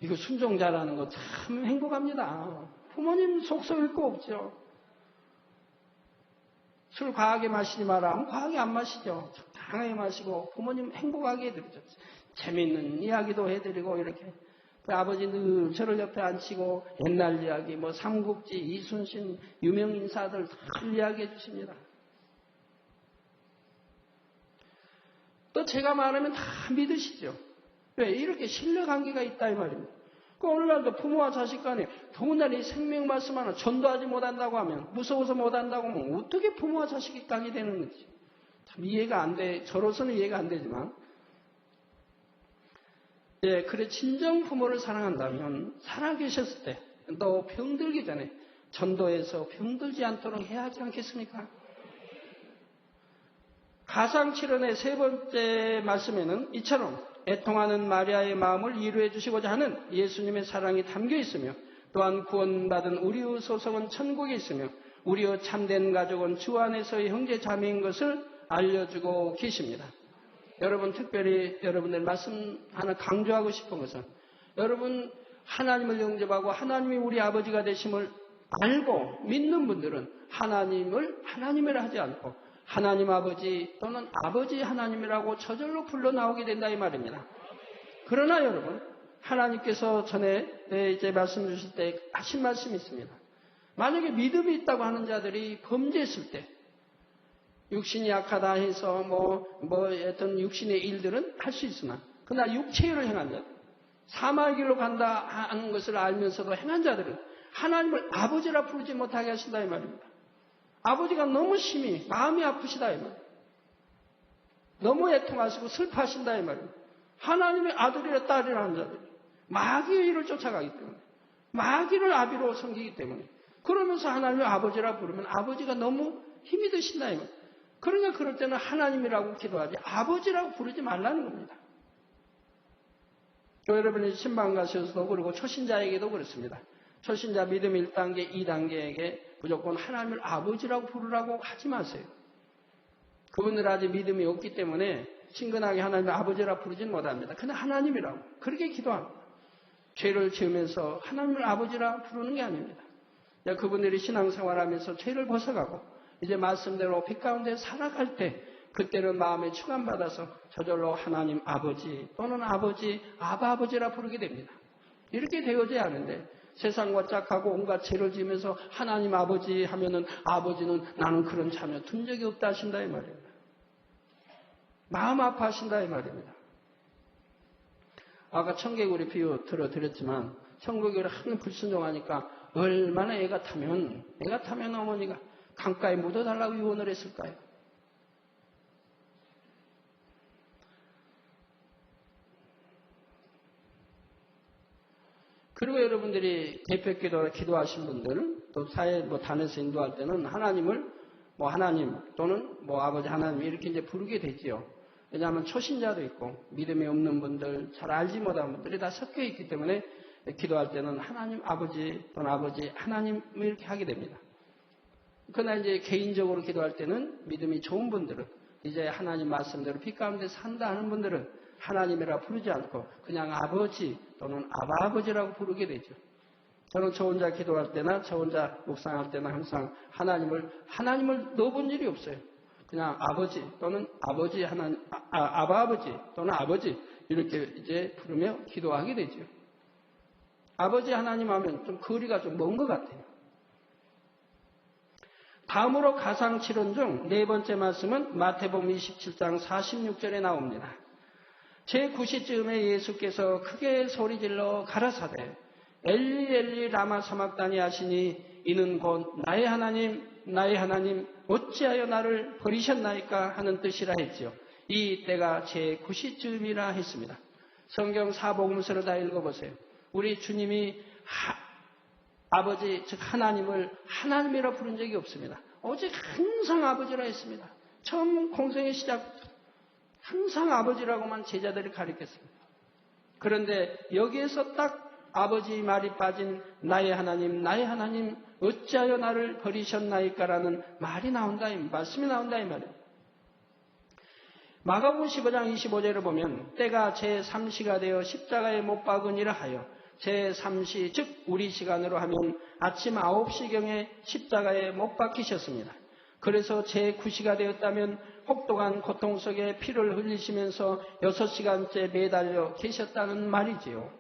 [SPEAKER 1] 이거 순종자라는 거 참 행복합니다. 부모님 속 썩일 거 없죠. 술 과하게 마시지 마라 하면 과하게 안 마시죠. 적당하게 마시고 부모님 행복하게 해드리죠. 재미있는 이야기도 해드리고 이렇게. 아버지 늘 저를 옆에 앉히고 옛날 이야기, 삼국지, 이순신, 유명 인사들 다 이야기해 주십니다. 또 제가 말하면 다 믿으시죠. 왜? 이렇게 신뢰관계가 있다 이 말입니다. 오늘날도 부모와 자식 간에 더군다나 이 생명 말씀 하나 전도하지 못한다고 하면 무서워서 못한다고 하면 어떻게 부모와 자식이 땅이 되는 건지 참 이해가 안 돼. 저로서는 이해가 안 되지만 그래 진정 부모를 사랑한다면 살아계셨을 때 또 병들기 전에 전도해서 병들지 않도록 해야 하지 않겠습니까? 가상칠언의 세 번째 말씀에는 이처럼 애통하는 마리아의 마음을 이루해 주시고자 하는 예수님의 사랑이 담겨 있으며 또한 구원받은 우리의 소속은 천국에 있으며 우리의 참된 가족은 주 안에서의 형제 자매인 것을 알려주고 계십니다. 여러분, 특별히 여러분들 말씀 하나 강조하고 싶은 것은, 여러분 하나님을 영접하고 하나님이 우리 아버지가 되심을 알고 믿는 분들은 하나님을 하나님이라 하지 않고 하나님 아버지 또는 아버지 하나님이라고 저절로 불러 나오게 된다 이 말입니다. 그러나 여러분, 하나님께서 전에 이제 말씀 주실 때 하신 말씀이 있습니다. 만약에 믿음이 있다고 하는 자들이 범죄했을 때, 육신이 약하다 해서 어떤 육신의 일들은 할 수 있으나, 그러나 육체의 일을 행한 자들, 사마의 길로 간다 하는 것을 알면서도 행한 자들은 하나님을 아버지라 부르지 못하게 하신다 이 말입니다. 아버지가 너무 심히 마음이 아프시다 이 말입니다. 너무 애통하시고 슬퍼하신다 이 말입니다. 하나님의 아들이라 딸이라 하는 자들이 마귀의 일을 쫓아가기 때문에, 마귀를 아비로 섬기기 때문에, 그러면서 하나님의 아버지라 부르면 아버지가 너무 힘이 드신다 이 말입니다. 그러니까 그럴 때는 하나님이라고 기도하지 아버지라고 부르지 말라는 겁니다. 여러분이 신방 가셔서도 그러고 초신자에게도 그렇습니다. 초신자 믿음 1단계, 2단계에게 무조건 하나님을 아버지라고 부르라고 하지 마세요. 그분들 아직 믿음이 없기 때문에 친근하게 하나님을 아버지라 부르지는 못합니다. 그냥 하나님이라고 그렇게 기도합니다. 죄를 지으면서 하나님을 아버지라 부르는 게 아닙니다. 그분들이 신앙생활하면서 죄를 벗어가고 이제 말씀대로 빛 가운데 살아갈 때, 그때는 마음에 충만받아서 저절로 하나님 아버지 또는 아버지, 아버지라 부르게 됩니다. 이렇게 되어져야 하는데, 세상과 짝하고 온갖 죄를 지으면서 하나님 아버지 하면은 아버지는 나는 그런 자녀 둔 적이 없다 하신다 이 말입니다. 마음 아파하신다 이 말입니다. 아까 청개구리 비유 들어드렸지만, 청개구리 한 불순종하니까 얼마나 애가 타면 어머니가 강가에 묻어달라고 유언을 했을까요? 그리고 여러분들이 대표기도로 기도하신 분들, 또 사회 단에서 인도할 때는 하나님을 하나님 또는 아버지 하나님 이렇게 이제 부르게 되지요. 왜냐하면 초신자도 있고 믿음이 없는 분들, 잘 알지 못하는 분들이 다 섞여 있기 때문에 기도할 때는 하나님 아버지 또는 아버지 하나님 이렇게 하게 됩니다. 그러나 이제 개인적으로 기도할 때는 믿음이 좋은 분들은, 이제 하나님 말씀대로 빛 가운데 산다 하는 분들은 하나님이라 부르지 않고 그냥 아버지 또는 아버지라고 부르게 되죠. 저는 저 혼자 기도할 때나 저 혼자 묵상할 때나 항상 하나님을 넣어본 일이 없어요. 그냥 아버지 또는 아버지 하나님, 아버지 또는 아버지 이렇게 이제 부르며 기도하게 되죠. 아버지 하나님 하면 좀 거리가 좀 먼 것 같아요. 다음으로 가상칠언 중 네 번째 말씀은 마태복음 27장 46절에 나옵니다. 제9시쯤에 예수께서 크게 소리질러 가라사대 엘리 엘리 라마 사막다니 하시니 이는 곧 나의 하나님 어찌하여 나를 버리셨나이까 하는 뜻이라 했지요. 이 때가 제9시쯤이라 했습니다. 성경 사복음서를 다 읽어보세요. 우리 주님이 아버지 즉 하나님을 하나님이라 부른 적이 없습니다. 오직 항상 아버지라 했습니다. 처음 공생의 시작부터 항상 아버지라고만 제자들이 가르쳤습니다. 그런데 여기에서 딱 아버지 말이 빠진 나의 하나님 어찌하여 나를 버리셨나이까라는 말이 나온다, 말씀이 나온다 이 말이에요. 마가복음 15장 25절을 보면 때가 제3시가 되어 십자가에 못 박으니라 하여 제3시 즉 우리 시간으로 하면 아침 9시경에 십자가에 못 박히셨습니다. 그래서 제9시가 되었다면 혹독한 고통 속에 피를 흘리시면서 6시간째 매달려 계셨다는 말이지요.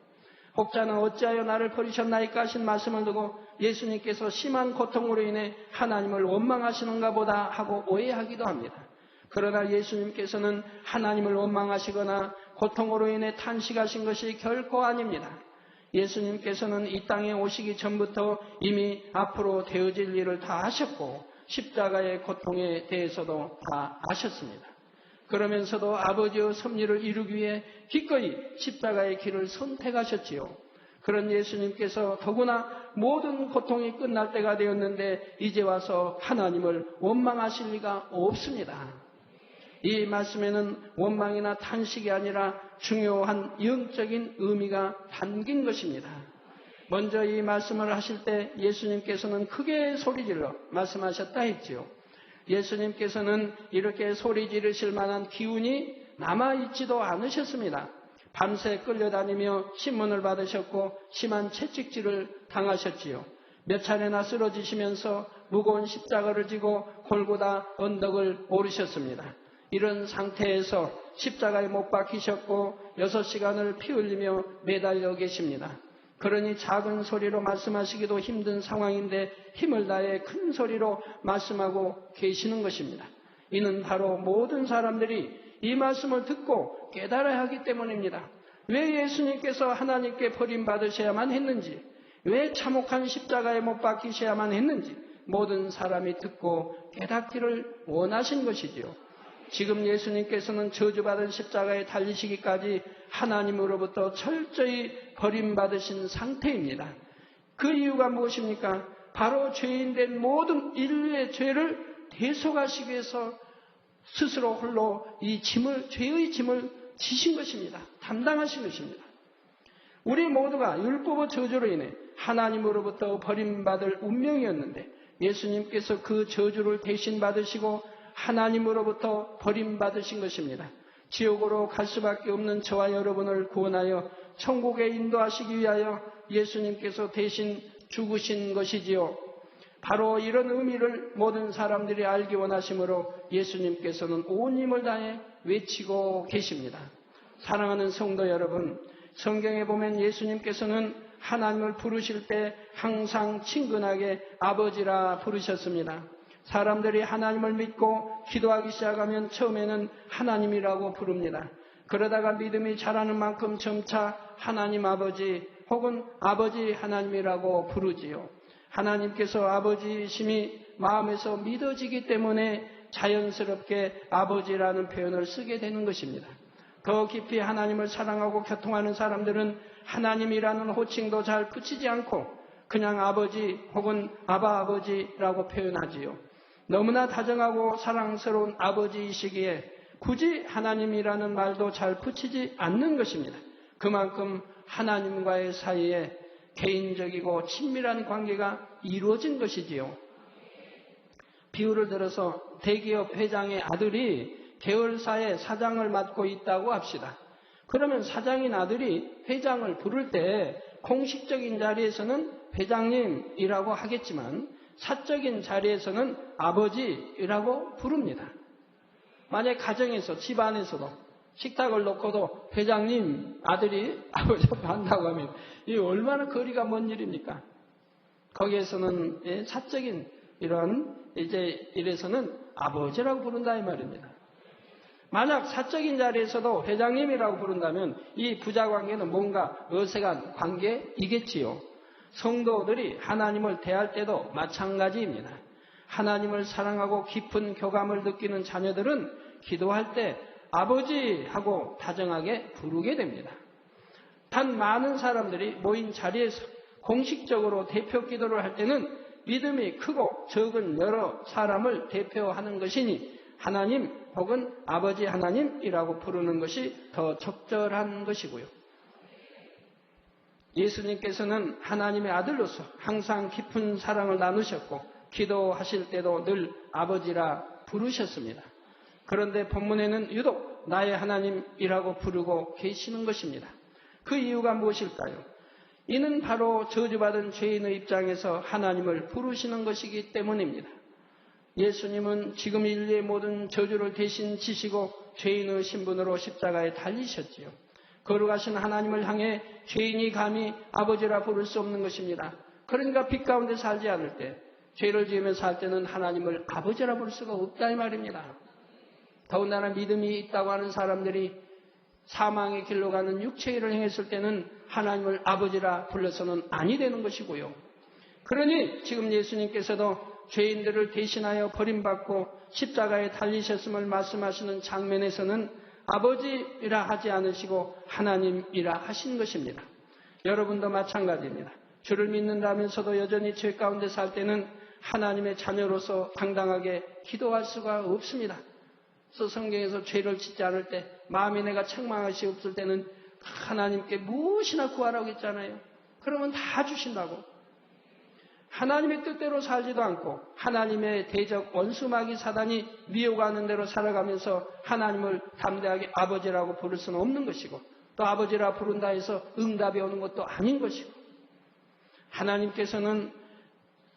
[SPEAKER 1] 혹자는 어찌하여 나를 버리셨나이까 하신 말씀을 두고 예수님께서 심한 고통으로 인해 하나님을 원망하시는가 보다 하고 오해하기도 합니다. 그러나 예수님께서는 하나님을 원망하시거나 고통으로 인해 탄식하신 것이 결코 아닙니다. 예수님께서는 이 땅에 오시기 전부터 이미 앞으로 되어질 일을 다 아셨고 십자가의 고통에 대해서도 다 아셨습니다. 그러면서도 아버지의 섭리를 이루기 위해 기꺼이 십자가의 길을 선택하셨지요. 그런 예수님께서 더구나 모든 고통이 끝날 때가 되었는데 이제 와서 하나님을 원망하실 리가 없습니다. 이 말씀에는 원망이나 탄식이 아니라 중요한 영적인 의미가 담긴 것입니다. 먼저 이 말씀을 하실 때 예수님께서는 크게 소리질러 말씀하셨다 했지요. 예수님께서는 이렇게 소리 지르실 만한 기운이 남아있지도 않으셨습니다. 밤새 끌려다니며 신문을 받으셨고 심한 채찍질을 당하셨지요. 몇 차례나 쓰러지시면서 무거운 십자가를 지고 골고다 언덕을 오르셨습니다. 이런 상태에서 십자가에 못 박히셨고 6시간을 피 흘리며 매달려 계십니다. 그러니 작은 소리로 말씀하시기도 힘든 상황인데 힘을 다해 큰 소리로 말씀하고 계시는 것입니다. 이는 바로 모든 사람들이 이 말씀을 듣고 깨달아야 하기 때문입니다. 왜 예수님께서 하나님께 버림받으셔야만 했는지, 왜 참혹한 십자가에 못 박히셔야만 했는지 모든 사람이 듣고 깨닫기를 원하신 것이지요. 지금 예수님께서는 저주받은 십자가에 달리시기까지 하나님으로부터 철저히 버림받으신 상태입니다. 그 이유가 무엇입니까? 바로 죄인된 모든 인류의 죄를 대속하시기 위해서 스스로 홀로 이 죄의 짐을 지신 것입니다. 담당하신 것입니다. 우리 모두가 율법의 저주로 인해 하나님으로부터 버림받을 운명이었는데 예수님께서 그 저주를 대신 받으시고 하나님으로부터 버림받으신 것입니다. 지옥으로 갈 수밖에 없는 저와 여러분을 구원하여 천국에 인도하시기 위하여 예수님께서 대신 죽으신 것이지요. 바로 이런 의미를 모든 사람들이 알기 원하시므로 예수님께서는 온 힘을 다해 외치고 계십니다. 사랑하는 성도 여러분, 성경에 보면 예수님께서는 하나님을 부르실 때 항상 친근하게 아버지라 부르셨습니다. 사람들이 하나님을 믿고 기도하기 시작하면 처음에는 하나님이라고 부릅니다. 그러다가 믿음이 자라는 만큼 점차 하나님 아버지 혹은 아버지 하나님이라고 부르지요. 하나님께서 아버지심이 마음에서 믿어지기 때문에 자연스럽게 아버지라는 표현을 쓰게 되는 것입니다. 더 깊이 하나님을 사랑하고 교통하는 사람들은 하나님이라는 호칭도 잘 붙이지 않고 그냥 아버지 혹은 아바 아버지라고 표현하지요. 너무나 다정하고 사랑스러운 아버지이시기에 굳이 하나님이라는 말도 잘 붙이지 않는 것입니다. 그만큼 하나님과의 사이에 개인적이고 친밀한 관계가 이루어진 것이지요. 비유를 들어서 대기업 회장의 아들이 계열사의 사장을 맡고 있다고 합시다. 그러면 사장인 아들이 회장을 부를 때 공식적인 자리에서는 회장님이라고 하겠지만 사적인 자리에서는 아버지라고 부릅니다. 만약 가정에서 집안에서도 식탁을 놓고도 회장님 아들이 아버지 앞에 한다고 하면 이 얼마나 거리가 먼 일입니까? 거기에서는 사적인 이런 일에서는 아버지라고 부른다 이 말입니다. 만약 사적인 자리에서도 회장님이라고 부른다면 이 부자관계는 뭔가 어색한 관계이겠지요. 성도들이 하나님을 대할 때도 마찬가지입니다. 하나님을 사랑하고 깊은 교감을 느끼는 자녀들은 기도할 때 아버지 하고 다정하게 부르게 됩니다. 단 많은 사람들이 모인 자리에서 공식적으로 대표 기도를 할 때는 믿음이 크고 적은 여러 사람을 대표하는 것이니 하나님 혹은 아버지 하나님이라고 부르는 것이 더 적절한 것이고요. 예수님께서는 하나님의 아들로서 항상 깊은 사랑을 나누셨고 기도하실 때도 늘 아버지라 부르셨습니다. 그런데 본문에는 유독 나의 하나님이라고 부르고 계시는 것입니다. 그 이유가 무엇일까요? 이는 바로 저주받은 죄인의 입장에서 하나님을 부르시는 것이기 때문입니다. 예수님은 지금 인류의 모든 저주를 대신 지시고 죄인의 신분으로 십자가에 달리셨지요. 거룩하신 하나님을 향해 죄인이 감히 아버지라 부를 수 없는 것입니다. 그러니까 빛 가운데 살지 않을 때, 죄를 지으며 살 때는 하나님을 아버지라 부를 수가 없다 이 말입니다. 더군다나 믿음이 있다고 하는 사람들이 사망의 길로 가는 육체의 일을 행했을 때는 하나님을 아버지라 불러서는 아니 되는 것이고요. 그러니 지금 예수님께서도 죄인들을 대신하여 버림받고 십자가에 달리셨음을 말씀하시는 장면에서는 아버지라 하지 않으시고 하나님이라 하신 것입니다. 여러분도 마찬가지입니다. 주를 믿는다면서도 여전히 죄 가운데 살 때는 하나님의 자녀로서 당당하게 기도할 수가 없습니다. 그래서 성경에서 죄를 짓지 않을 때 마음이 내가 책망할 수 없을 때는 하나님께 무엇이나 구하라고 했잖아요. 그러면 다 주신다고. 하나님의 뜻대로 살지도 않고 하나님의 대적 원수 마귀 사단이 미혹하는 대로 살아가면서 하나님을 담대하게 아버지라고 부를 수는 없는 것이고, 또 아버지라 부른다 해서 응답이 오는 것도 아닌 것이고,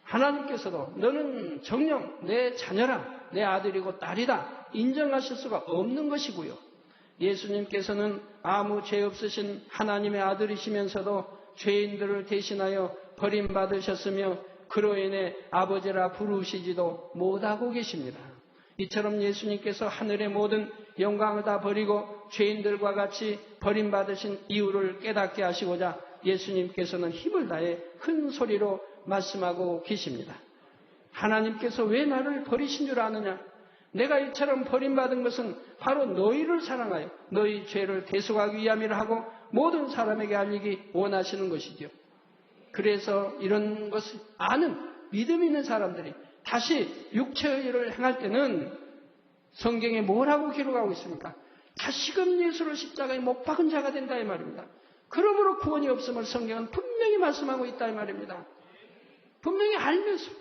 [SPEAKER 1] 하나님께서도 너는 정녕 내 자녀라, 내 아들이고 딸이다 인정하실 수가 없는 것이고요. 예수님께서는 아무 죄 없으신 하나님의 아들이시면서도 죄인들을 대신하여 버림받으셨으며 그로 인해 아버지라 부르시지도 못하고 계십니다. 이처럼 예수님께서 하늘의 모든 영광을 다 버리고 죄인들과 같이 버림받으신 이유를 깨닫게 하시고자 예수님께서는 힘을 다해 큰 소리로 말씀하고 계십니다. 하나님께서 왜 나를 버리신 줄 아느냐? 내가 이처럼 버림받은 것은 바로 너희를 사랑하여 너희 죄를 대속하기 위함이라 하고 모든 사람에게 알리기 원하시는 것이죠. 그래서 이런 것을 아는 믿음 있는 사람들이 다시 육체의 일을 행할 때는 성경에 뭐라고 기록하고 있습니까? 다시금 예수를 십자가에 못 박은 자가 된다 이 말입니다. 그러므로 구원이 없음을 성경은 분명히 말씀하고 있다 이 말입니다. 분명히 알면서,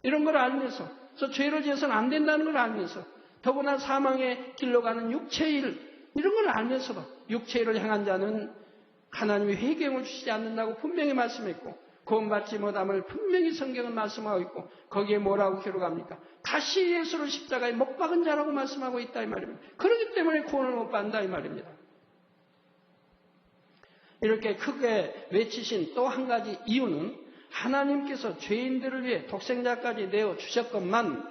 [SPEAKER 1] 이런 걸 알면서, 저 죄를 지어서는 안 된다는 걸 알면서, 더구나 사망의 길로 가는 육체의 일, 이런 걸 알면서도 육체의 일을 행한 자는 하나님이 회개를 주시지 않는다고 분명히 말씀했고, 구원받지 못함을 분명히 성경은 말씀하고 있고, 거기에 뭐라고 기록합니까? 다시 예수를 십자가에 못 박은 자라고 말씀하고 있다 이 말입니다. 그렇기 때문에 구원을 못 받는다 이 말입니다. 이렇게 크게 외치신 또 한 가지 이유는 하나님께서 죄인들을 위해 독생자까지 내어주셨건만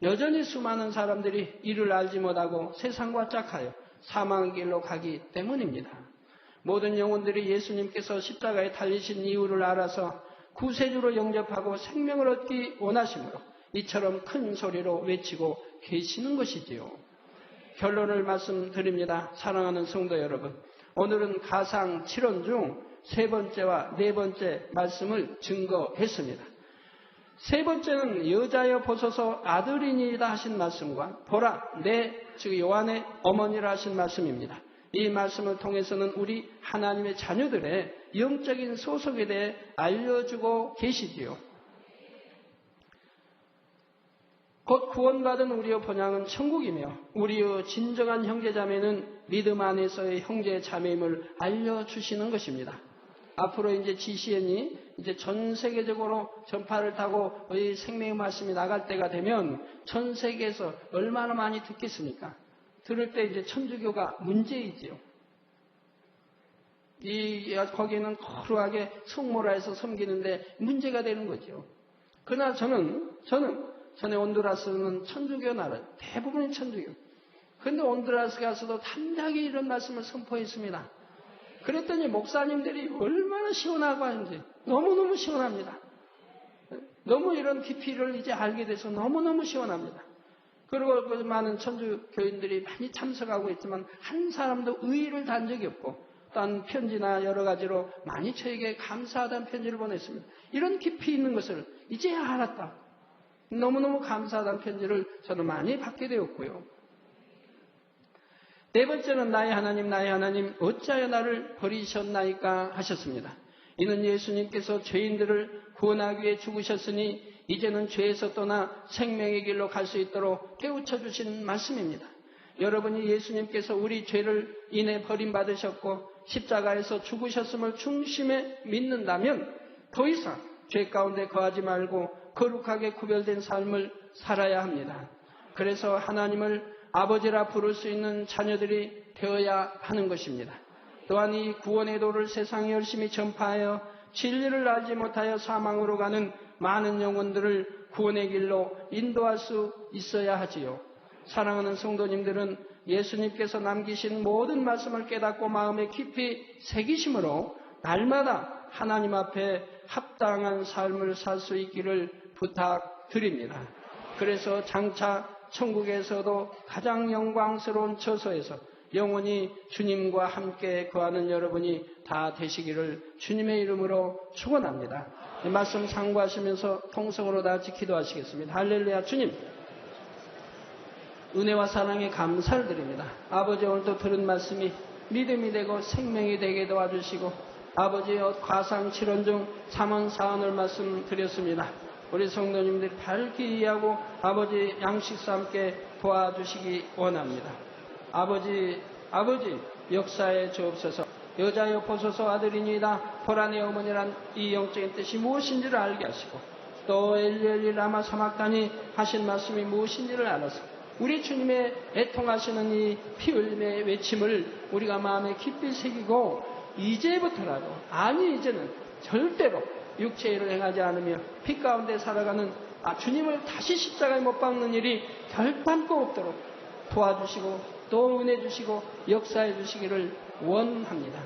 [SPEAKER 1] 여전히 수많은 사람들이 이를 알지 못하고 세상과 짝하여 사망의 길로 가기 때문입니다. 모든 영혼들이 예수님께서 십자가에 달리신 이유를 알아서 구세주로 영접하고 생명을 얻기 원하시므로 이처럼 큰 소리로 외치고 계시는 것이지요. 결론을 말씀드립니다. 사랑하는 성도 여러분, 오늘은 가상 7원 중 세 번째와 네 번째 말씀을 증거했습니다. 세 번째는 여자여 보소서 아들이니이다 하신 말씀과 보라 즉 요한의 어머니라 하신 말씀입니다. 이 말씀을 통해서는 우리 하나님의 자녀들의 영적인 소속에 대해 알려주고 계시지요. 곧 구원받은 우리의 본향은 천국이며 우리의 진정한 형제자매는 믿음 안에서의 형제자매임을 알려주시는 것입니다. 앞으로 이제 GCN이 이제 전 세계적으로 전파를 타고 이 생명의 말씀이 나갈 때가 되면 전 세계에서 얼마나 많이 듣겠습니까? 들을 때 이제 천주교가 문제이지요. 거기는 거룩하게 성모라해서 섬기는데 문제가 되는 거죠. 그러나 저는 전에 온두라스는 천주교 나라, 대부분이 천주교. 그런데 온두라스 가서도 담대하게 이런 말씀을 선포했습니다. 그랬더니 목사님들이 얼마나 시원하고 하는지 너무너무 시원합니다. 너무 이런 깊이를 이제 알게 돼서 너무너무 시원합니다. 그리고 그 많은 천주교인들이 많이 참석하고 있지만 한 사람도 의의를 단 적이 없고 또한 편지나 여러 가지로 많이 저에게 감사하다는 편지를 보냈습니다. 이런 깊이 있는 것을 이제야 알았다. 너무너무 감사하다는 편지를 저는 많이 받게 되었고요. 네 번째는 나의 하나님 어찌하여 나를 버리셨나이까 하셨습니다. 이는 예수님께서 죄인들을 구원하기 위해 죽으셨으니 이제는 죄에서 떠나 생명의 길로 갈 수 있도록 깨우쳐 주신 말씀입니다. 여러분이 예수님께서 우리 죄를 인해 버림받으셨고 십자가에서 죽으셨음을 중심에 믿는다면 더 이상 죄 가운데 거하지 말고 거룩하게 구별된 삶을 살아야 합니다. 그래서 하나님을 아버지라 부를 수 있는 자녀들이 되어야 하는 것입니다. 또한 이 구원의 도를 세상에 열심히 전파하여 진리를 알지 못하여 사망으로 가는 많은 영혼들을 구원의 길로 인도할 수 있어야 하지요. 사랑하는 성도님들은 예수님께서 남기신 모든 말씀을 깨닫고 마음에 깊이 새기심으로 날마다 하나님 앞에 합당한 삶을 살 수 있기를 부탁드립니다. 그래서 장차 천국에서도 가장 영광스러운 처소에서 영원히 주님과 함께 거하는 여러분이 다 되시기를 주님의 이름으로 축원합니다. 이 말씀 상고하시면서 통성으로 다 같이 기도하시겠습니다. 할렐루야. 주님, 은혜와 사랑에 감사를 드립니다. 아버지, 오늘도 들은 말씀이 믿음이 되고 생명이 되게 도와주시고 아버지여 과상 7원 중 3원 4원을 말씀드렸습니다. 우리 성도님들이 밝게 이해하고 아버지 양식사 함께 도와주시기 원합니다. 아버지 역사에 주옵소서. 여자여 보소서 아들이니이다. 보라 내 어머니란 이 영적인 뜻이 무엇인지를 알게 하시고 또 엘리 라마 사막다니 하신 말씀이 무엇인지를 알아서 우리 주님의 애통하시는 이 피 흘림의 외침을 우리가 마음에 깊이 새기고 이제부터라도 이제는 절대로 육체의 일을 행하지 않으며 피 가운데 살아가는 주님을 다시 십자가에 못 박는 일이 결단코 없도록 도와주시고 또 은혜 주시고 역사해 주시기를 원합니다.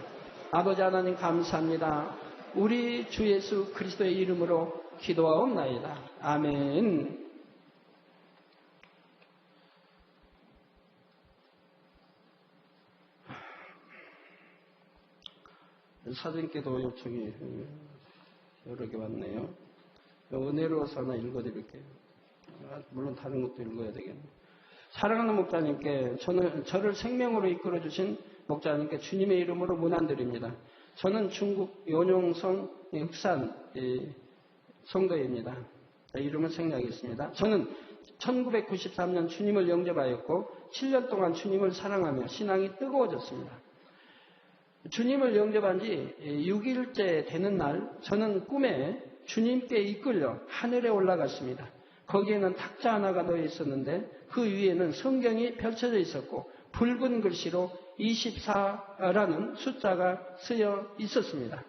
[SPEAKER 1] 아버지 하나님 감사합니다. 우리 주 예수 그리스도의 이름으로 기도하옵나이다. 아멘. 사진께도 요청이 여러 개 왔네요. 은혜로워서 하나 읽어드릴게요. 물론 다른 것도 읽어야 되겠네요. 사랑하는 목자님께 저를 생명으로 이끌어주신 목자님께 주님의 이름으로 문안드립니다. 저는 중국 연용성 흑산 성도입니다. 이름을 생략하겠습니다. 저는 1993년 주님을 영접하였고 7년 동안 주님을 사랑하며 신앙이 뜨거워졌습니다. 주님을 영접한 지 6일째 되는 날 저는 꿈에 주님께 이끌려 하늘에 올라갔습니다. 거기에는 탁자 하나가 놓여 있었는데 그 위에는 성경이 펼쳐져 있었고 붉은 글씨로 24라는 숫자가 쓰여 있었습니다.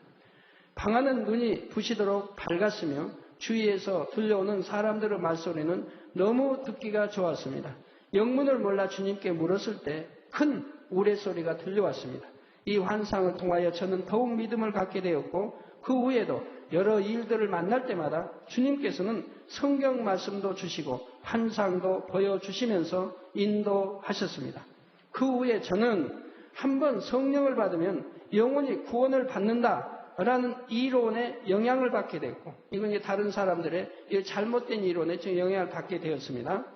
[SPEAKER 1] 방 안은 눈이 부시도록 밝았으며 주위에서 들려오는 사람들의 말소리는 너무 듣기가 좋았습니다. 영문을 몰라 주님께 물었을 때 큰 우레소리가 들려왔습니다. 이 환상을 통하여 저는 더욱 믿음을 갖게 되었고 그 후에도 여러 일들을 만날 때마다 주님께서는 성경 말씀도 주시고 환상도 보여주시면서 인도하셨습니다. 그 후에 저는 한번 성령을 받으면 영원히 구원을 받는다라는 이론에 영향을 받게 됐고 이건 이제 다른 사람들의 잘못된 이론에 영향을 받게 되었습니다.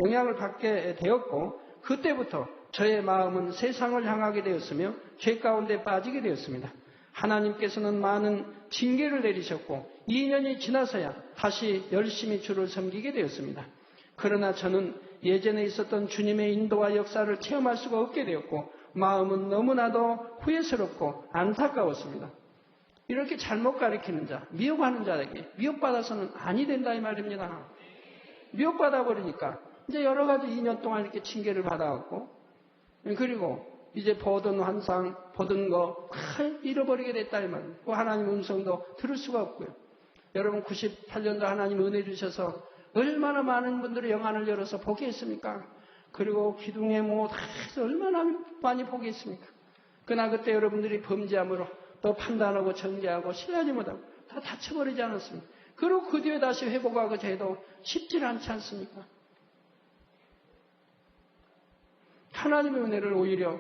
[SPEAKER 1] 영향을 받게 되었고 그때부터 저의 마음은 세상을 향하게 되었으며 죄 가운데 빠지게 되었습니다. 하나님께서는 많은 징계를 내리셨고 2년이 지나서야 다시 열심히 주를 섬기게 되었습니다. 그러나 저는 예전에 있었던 주님의 인도와 역사를 체험할 수가 없게 되었고 마음은 너무나도 후회스럽고 안타까웠습니다. 이렇게 잘못 가르치는 자, 미혹하는 자에게 미혹받아서는 아니 된다 이 말입니다. 미혹받아 버리니까 이제 여러 가지 2년 동안 이렇게 징계를 받아왔고 그리고 이제 보던 환상, 보던 거 다 잃어버리게 됐다 이 말입니다. 하나님 음성도 들을 수가 없고요. 여러분 98년도 하나님 은혜 주셔서 얼마나 많은 분들의 영안을 열어서 보게 했습니까? 그리고 기둥에 다 해서 얼마나 많이 보게 했습니까? 그러나 그때 여러분들이 범죄함으로 또 판단하고 정죄하고 신뢰하지 못하고 다 다쳐버리지 않았습니까? 그리고 그 뒤에 다시 회복하고 해도 쉽지 않지 않습니까? 하나님의 은혜를 오히려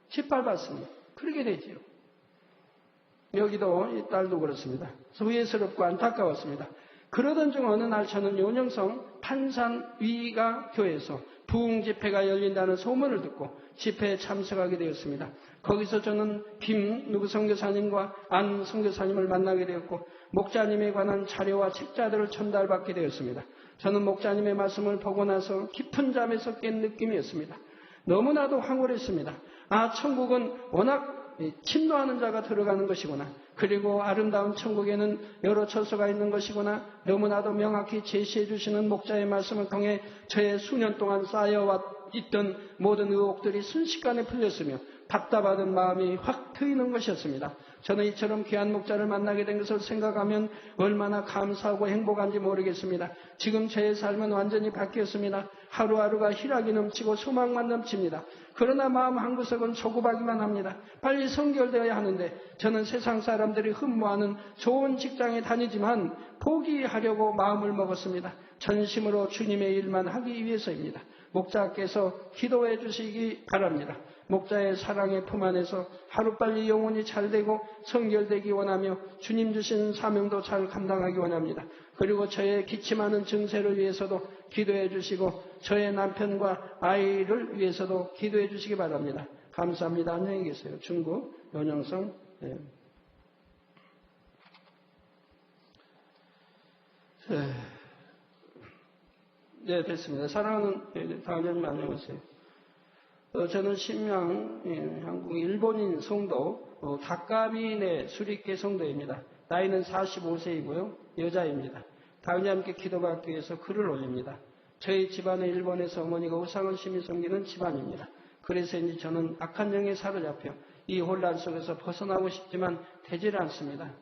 [SPEAKER 1] 짓밟았습니다. 그렇게 되지요. 여기도 이 딸도 그렇습니다. 후회스럽고 안타까웠습니다. 그러던 중 어느 날 저는 연영성 판산위가 교회에서 부흥 집회가 열린다는 소문을 듣고 집회에 참석하게 되었습니다. 거기서 저는 김 누구 선교사님과 안 선교사님을 만나게 되었고 목자님에 관한 자료와 책자들을 전달받게 되었습니다. 저는 목자님의 말씀을 보고 나서 깊은 잠에서 깬 느낌이었습니다. 너무나도 황홀했습니다. 천국은 워낙 침노하는 자가 들어가는 것이구나. 그리고 아름다운 천국에는 여러 처소가 있는 것이구나. 너무나도 명확히 제시해 주시는 목자의 말씀을 통해 저의 수년 동안 쌓여왔던 모든 의혹들이 순식간에 풀렸으며 답답하던 마음이 확 트이는 것이었습니다. 저는 이처럼 귀한 목자를 만나게 된 것을 생각하면 얼마나 감사하고 행복한지 모르겠습니다. 지금 저의 삶은 완전히 바뀌었습니다. 하루하루가 희락이 넘치고 소망만 넘칩니다. 그러나 마음 한구석은 조급하기만 합니다. 빨리 성결되어야 하는데 저는 세상 사람들이 흠모하는 좋은 직장에 다니지만 포기하려고 마음을 먹었습니다. 전심으로 주님의 일만 하기 위해서입니다. 목자께서 기도해 주시기 바랍니다. 목자의 사랑의 품 안에서 하루빨리 영혼이 잘되고 성결되기 원하며 주님 주신 사명도 잘 감당하기 원합니다. 그리고 저의 기침하는 증세를 위해서도 기도해 주시고 저의 남편과 아이를 위해서도 기도해 주시기 바랍니다. 감사합니다. 안녕히 계세요. 중국 연영성. 네, 됐습니다. 사랑하는 당연히 안녕하세요. 저는 신명 한국 일본인 성도 다카미네 수리케 성도입니다. 나이는 45세이고요. 여자입니다. 당연히 함께 기도받기 위해서 글을 올립니다. 저희 집안은 일본에서 어머니가 우상을 심히 섬기는 집안입니다. 그래서인지 저는 악한 영에 사로잡혀 이 혼란 속에서 벗어나고 싶지만 되질 않습니다.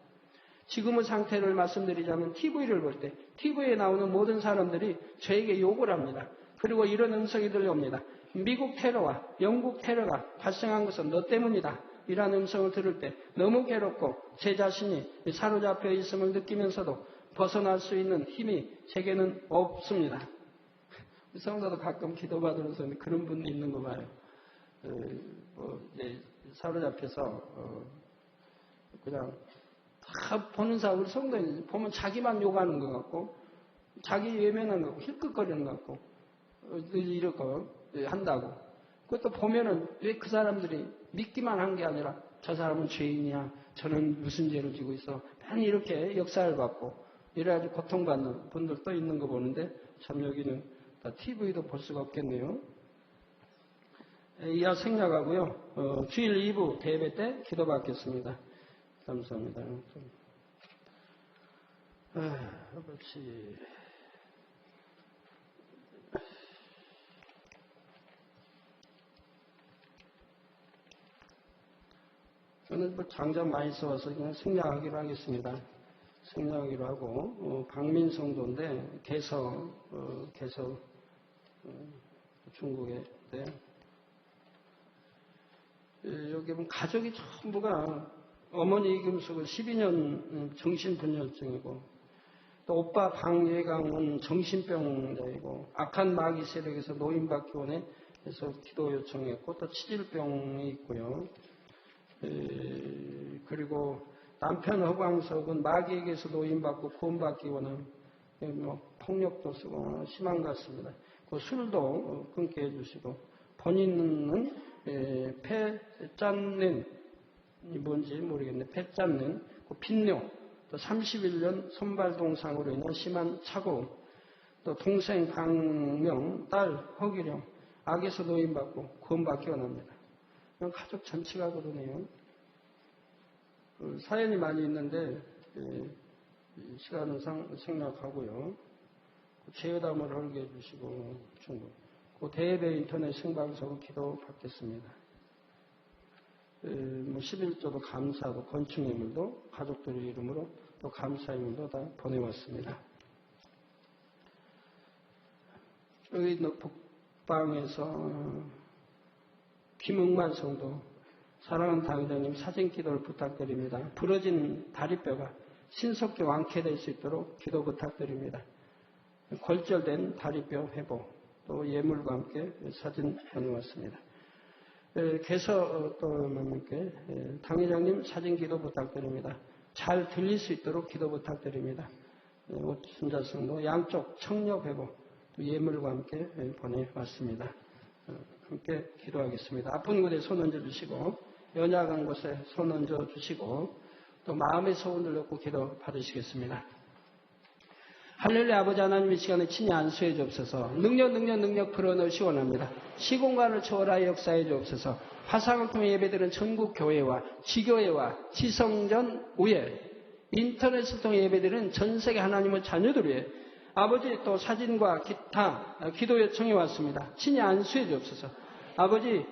[SPEAKER 1] 지금의 상태를 말씀드리자면 TV를 볼 때 TV에 나오는 모든 사람들이 저에게 욕을 합니다. 그리고 이런 음성이 들려옵니다. 미국 테러와 영국 테러가 발생한 것은 너 때문이다. 이런 음성을 들을 때 너무 괴롭고 제 자신이 사로잡혀 있음을 느끼면서도 벗어날 수 있는 힘이 제게는 없습니다. 성도도 가끔 기도받으면서 그런 분이 있는 거 봐요. 사로잡혀서 그냥 다 보는 사람, 우리 성도는 보면 자기만 욕하는 것 같고, 자기 외면하는 것 같고, 힐끗거리는 것 같고, 이렇게 한다고. 그것도 보면은 왜 그 사람들이 믿기만 한 게 아니라 저 사람은 죄인이야, 저는 무슨 죄를 지고 있어, 많이 이렇게 역사를 받고, 이래가지고 고통받는 분들도 있는 거 보는데, 참 여기는 다 TV도 볼 수가 없겠네요. 이하 생략하고요. 주일 2부 대회 때 기도받겠습니다. 감사합니다. 그렇지. 저는 장전 많이 써서 그냥 생략하기로 하겠습니다. 생략하기로 하고, 박민성도인데, 개서, 중국에, 네. 여기 보면 가족이 전부가 어머니 이금숙은 12년 정신분열증이고 또 오빠 방예강은 정신병자이고 악한 마귀 세력에서 노인받기 원해 해서 기도 요청했고 또 치질병이 있고요. 그리고 남편 허광석은 마귀에게서 노인받고 구원받기 원하는 폭력도 쓰고 심한 것 같습니다. 그 술도 끊게 해주시고 본인은 폐짠낸 뭔지 모르겠네. 폐짠낸 그 빈뇨 또 31년 손발동상으로 인한 심한 차고 또 동생 강명 딸 허기령 악에서 노인받고 구원받기 원합니다. 가족 전체가 그러네요. 사연이 많이 있는데 시간은 생략하고요. 제어담을 헐게 해주시고 그 대예배 인터넷 생방송 기도 받겠습니다. 11조도 감사도 건축예물도 가족들의 이름으로 또 감사예물도 다 보내왔습니다. 여기 북방에서 김응만 성도 사랑하는 당회장님 사진 기도를 부탁드립니다. 부러진 다리뼈가 신속히 완쾌될 수 있도록 기도 부탁드립니다. 골절된 다리뼈 회복 또 예물과 함께 사진 보내왔습니다. 개서 또님께 당회장님 사진 기도 부탁드립니다. 잘 들릴 수 있도록 기도 부탁드립니다. 순자성도 양쪽 청력 회복 예물과 함께 보내왔습니다. 함께 기도하겠습니다. 아픈 곳에 손 얹어 주시고 연약한 곳에 손 얹어 주시고 또 마음의 소원을 넣고 기도 받으시겠습니다. 할렐루야. 아버지 하나님 이 시간에 친히 안수해 주옵소서. 능력 풀어넣으시 원합니다. 시공간을 초월하여 역사해 주옵소서. 화상을 통해 예배드리는 전국 교회와 지교회와 지성전 우회 인터넷을 통해 예배드리는 전세계 하나님의 자녀들 위해 아버지 또 사진과 기타 기도 요청이 왔습니다. 친히 안수해 주옵소서. 아버지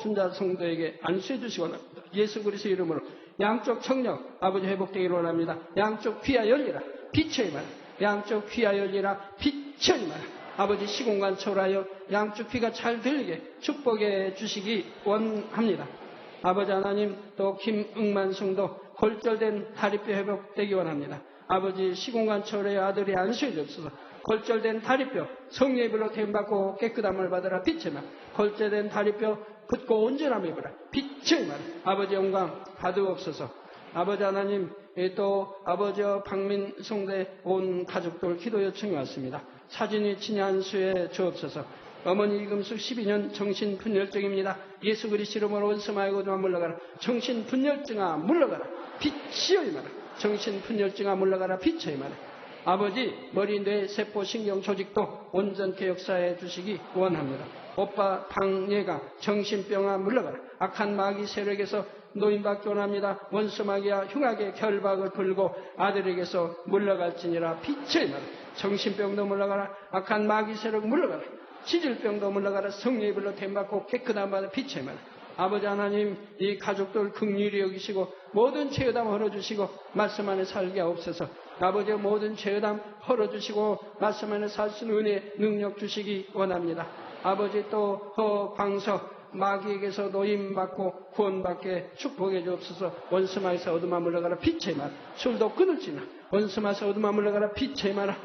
[SPEAKER 1] 순자 성도에게 안수해 주시기 원합니다. 예수 그리스도 이름으로 양쪽 청력 아버지 회복되기를 원합니다. 양쪽 귀가 열리라. 빛의 말 양쪽 귀가 열리라. 빛의 말 아버지 시공간 초월하여 양쪽 귀가 잘 들리게 축복해 주시기 원합니다. 아버지 하나님 또 김응만 성도 골절된 다리뼈 회복되기 원합니다. 아버지 시공간 초월하여 아들이 안수해 주옵소서. 골절된 다리뼈 성령의 불로 태움받고 깨끗함을 받으라. 빛의 말 골절된 다리뼈 굳고 온전함을 입으라. 빛의 말 아버지 영광 받으옵소서. 아버지 하나님 또 아버지 박민 성도의 온 가족들 기도 요청이 왔습니다. 사진이 친히 안수해 주옵소서. 어머니 이금숙 12년 정신분열증입니다. 예수 그리스도 이름으로 원수마이고도 물러가라. 정신분열증아 물러가라. 빛이여 임하라. 정신분열증아 물러가라. 빛이여 임하라. 아버지, 머리, 뇌, 세포, 신경, 조직도 온전케 역사해 주시기 원합니다. 오빠 방예가 정신병아 물러가라. 악한 마귀 세력에서 노임받기 원합니다. 원수 마귀야 흉하게 결박을 풀고 아들에게서 물러갈지니라. 빛의 날 정신병도 물러가라. 악한 마귀 세력 물러가라. 지질병도 물러가라. 성령의 불로 댐받고 깨끗한 바다 빛의 말. 아버지 하나님, 이 가족들 긍휼히 여기시고 모든 죄담 헐어주시고 말씀 안에 살게 하옵소서. 아버지의 모든 죄담 헐어주시고 말씀 안에 살 수 있는 은혜 능력 주시기 원합니다. 아버지 또 광석 마귀에게서 노임받고 구원받게 축복해 주옵소서. 원수마에서 어둠아 물러가라. 빛의 말 술도 끊을지나 원수마에서 어둠아 물러가라. 빛의 말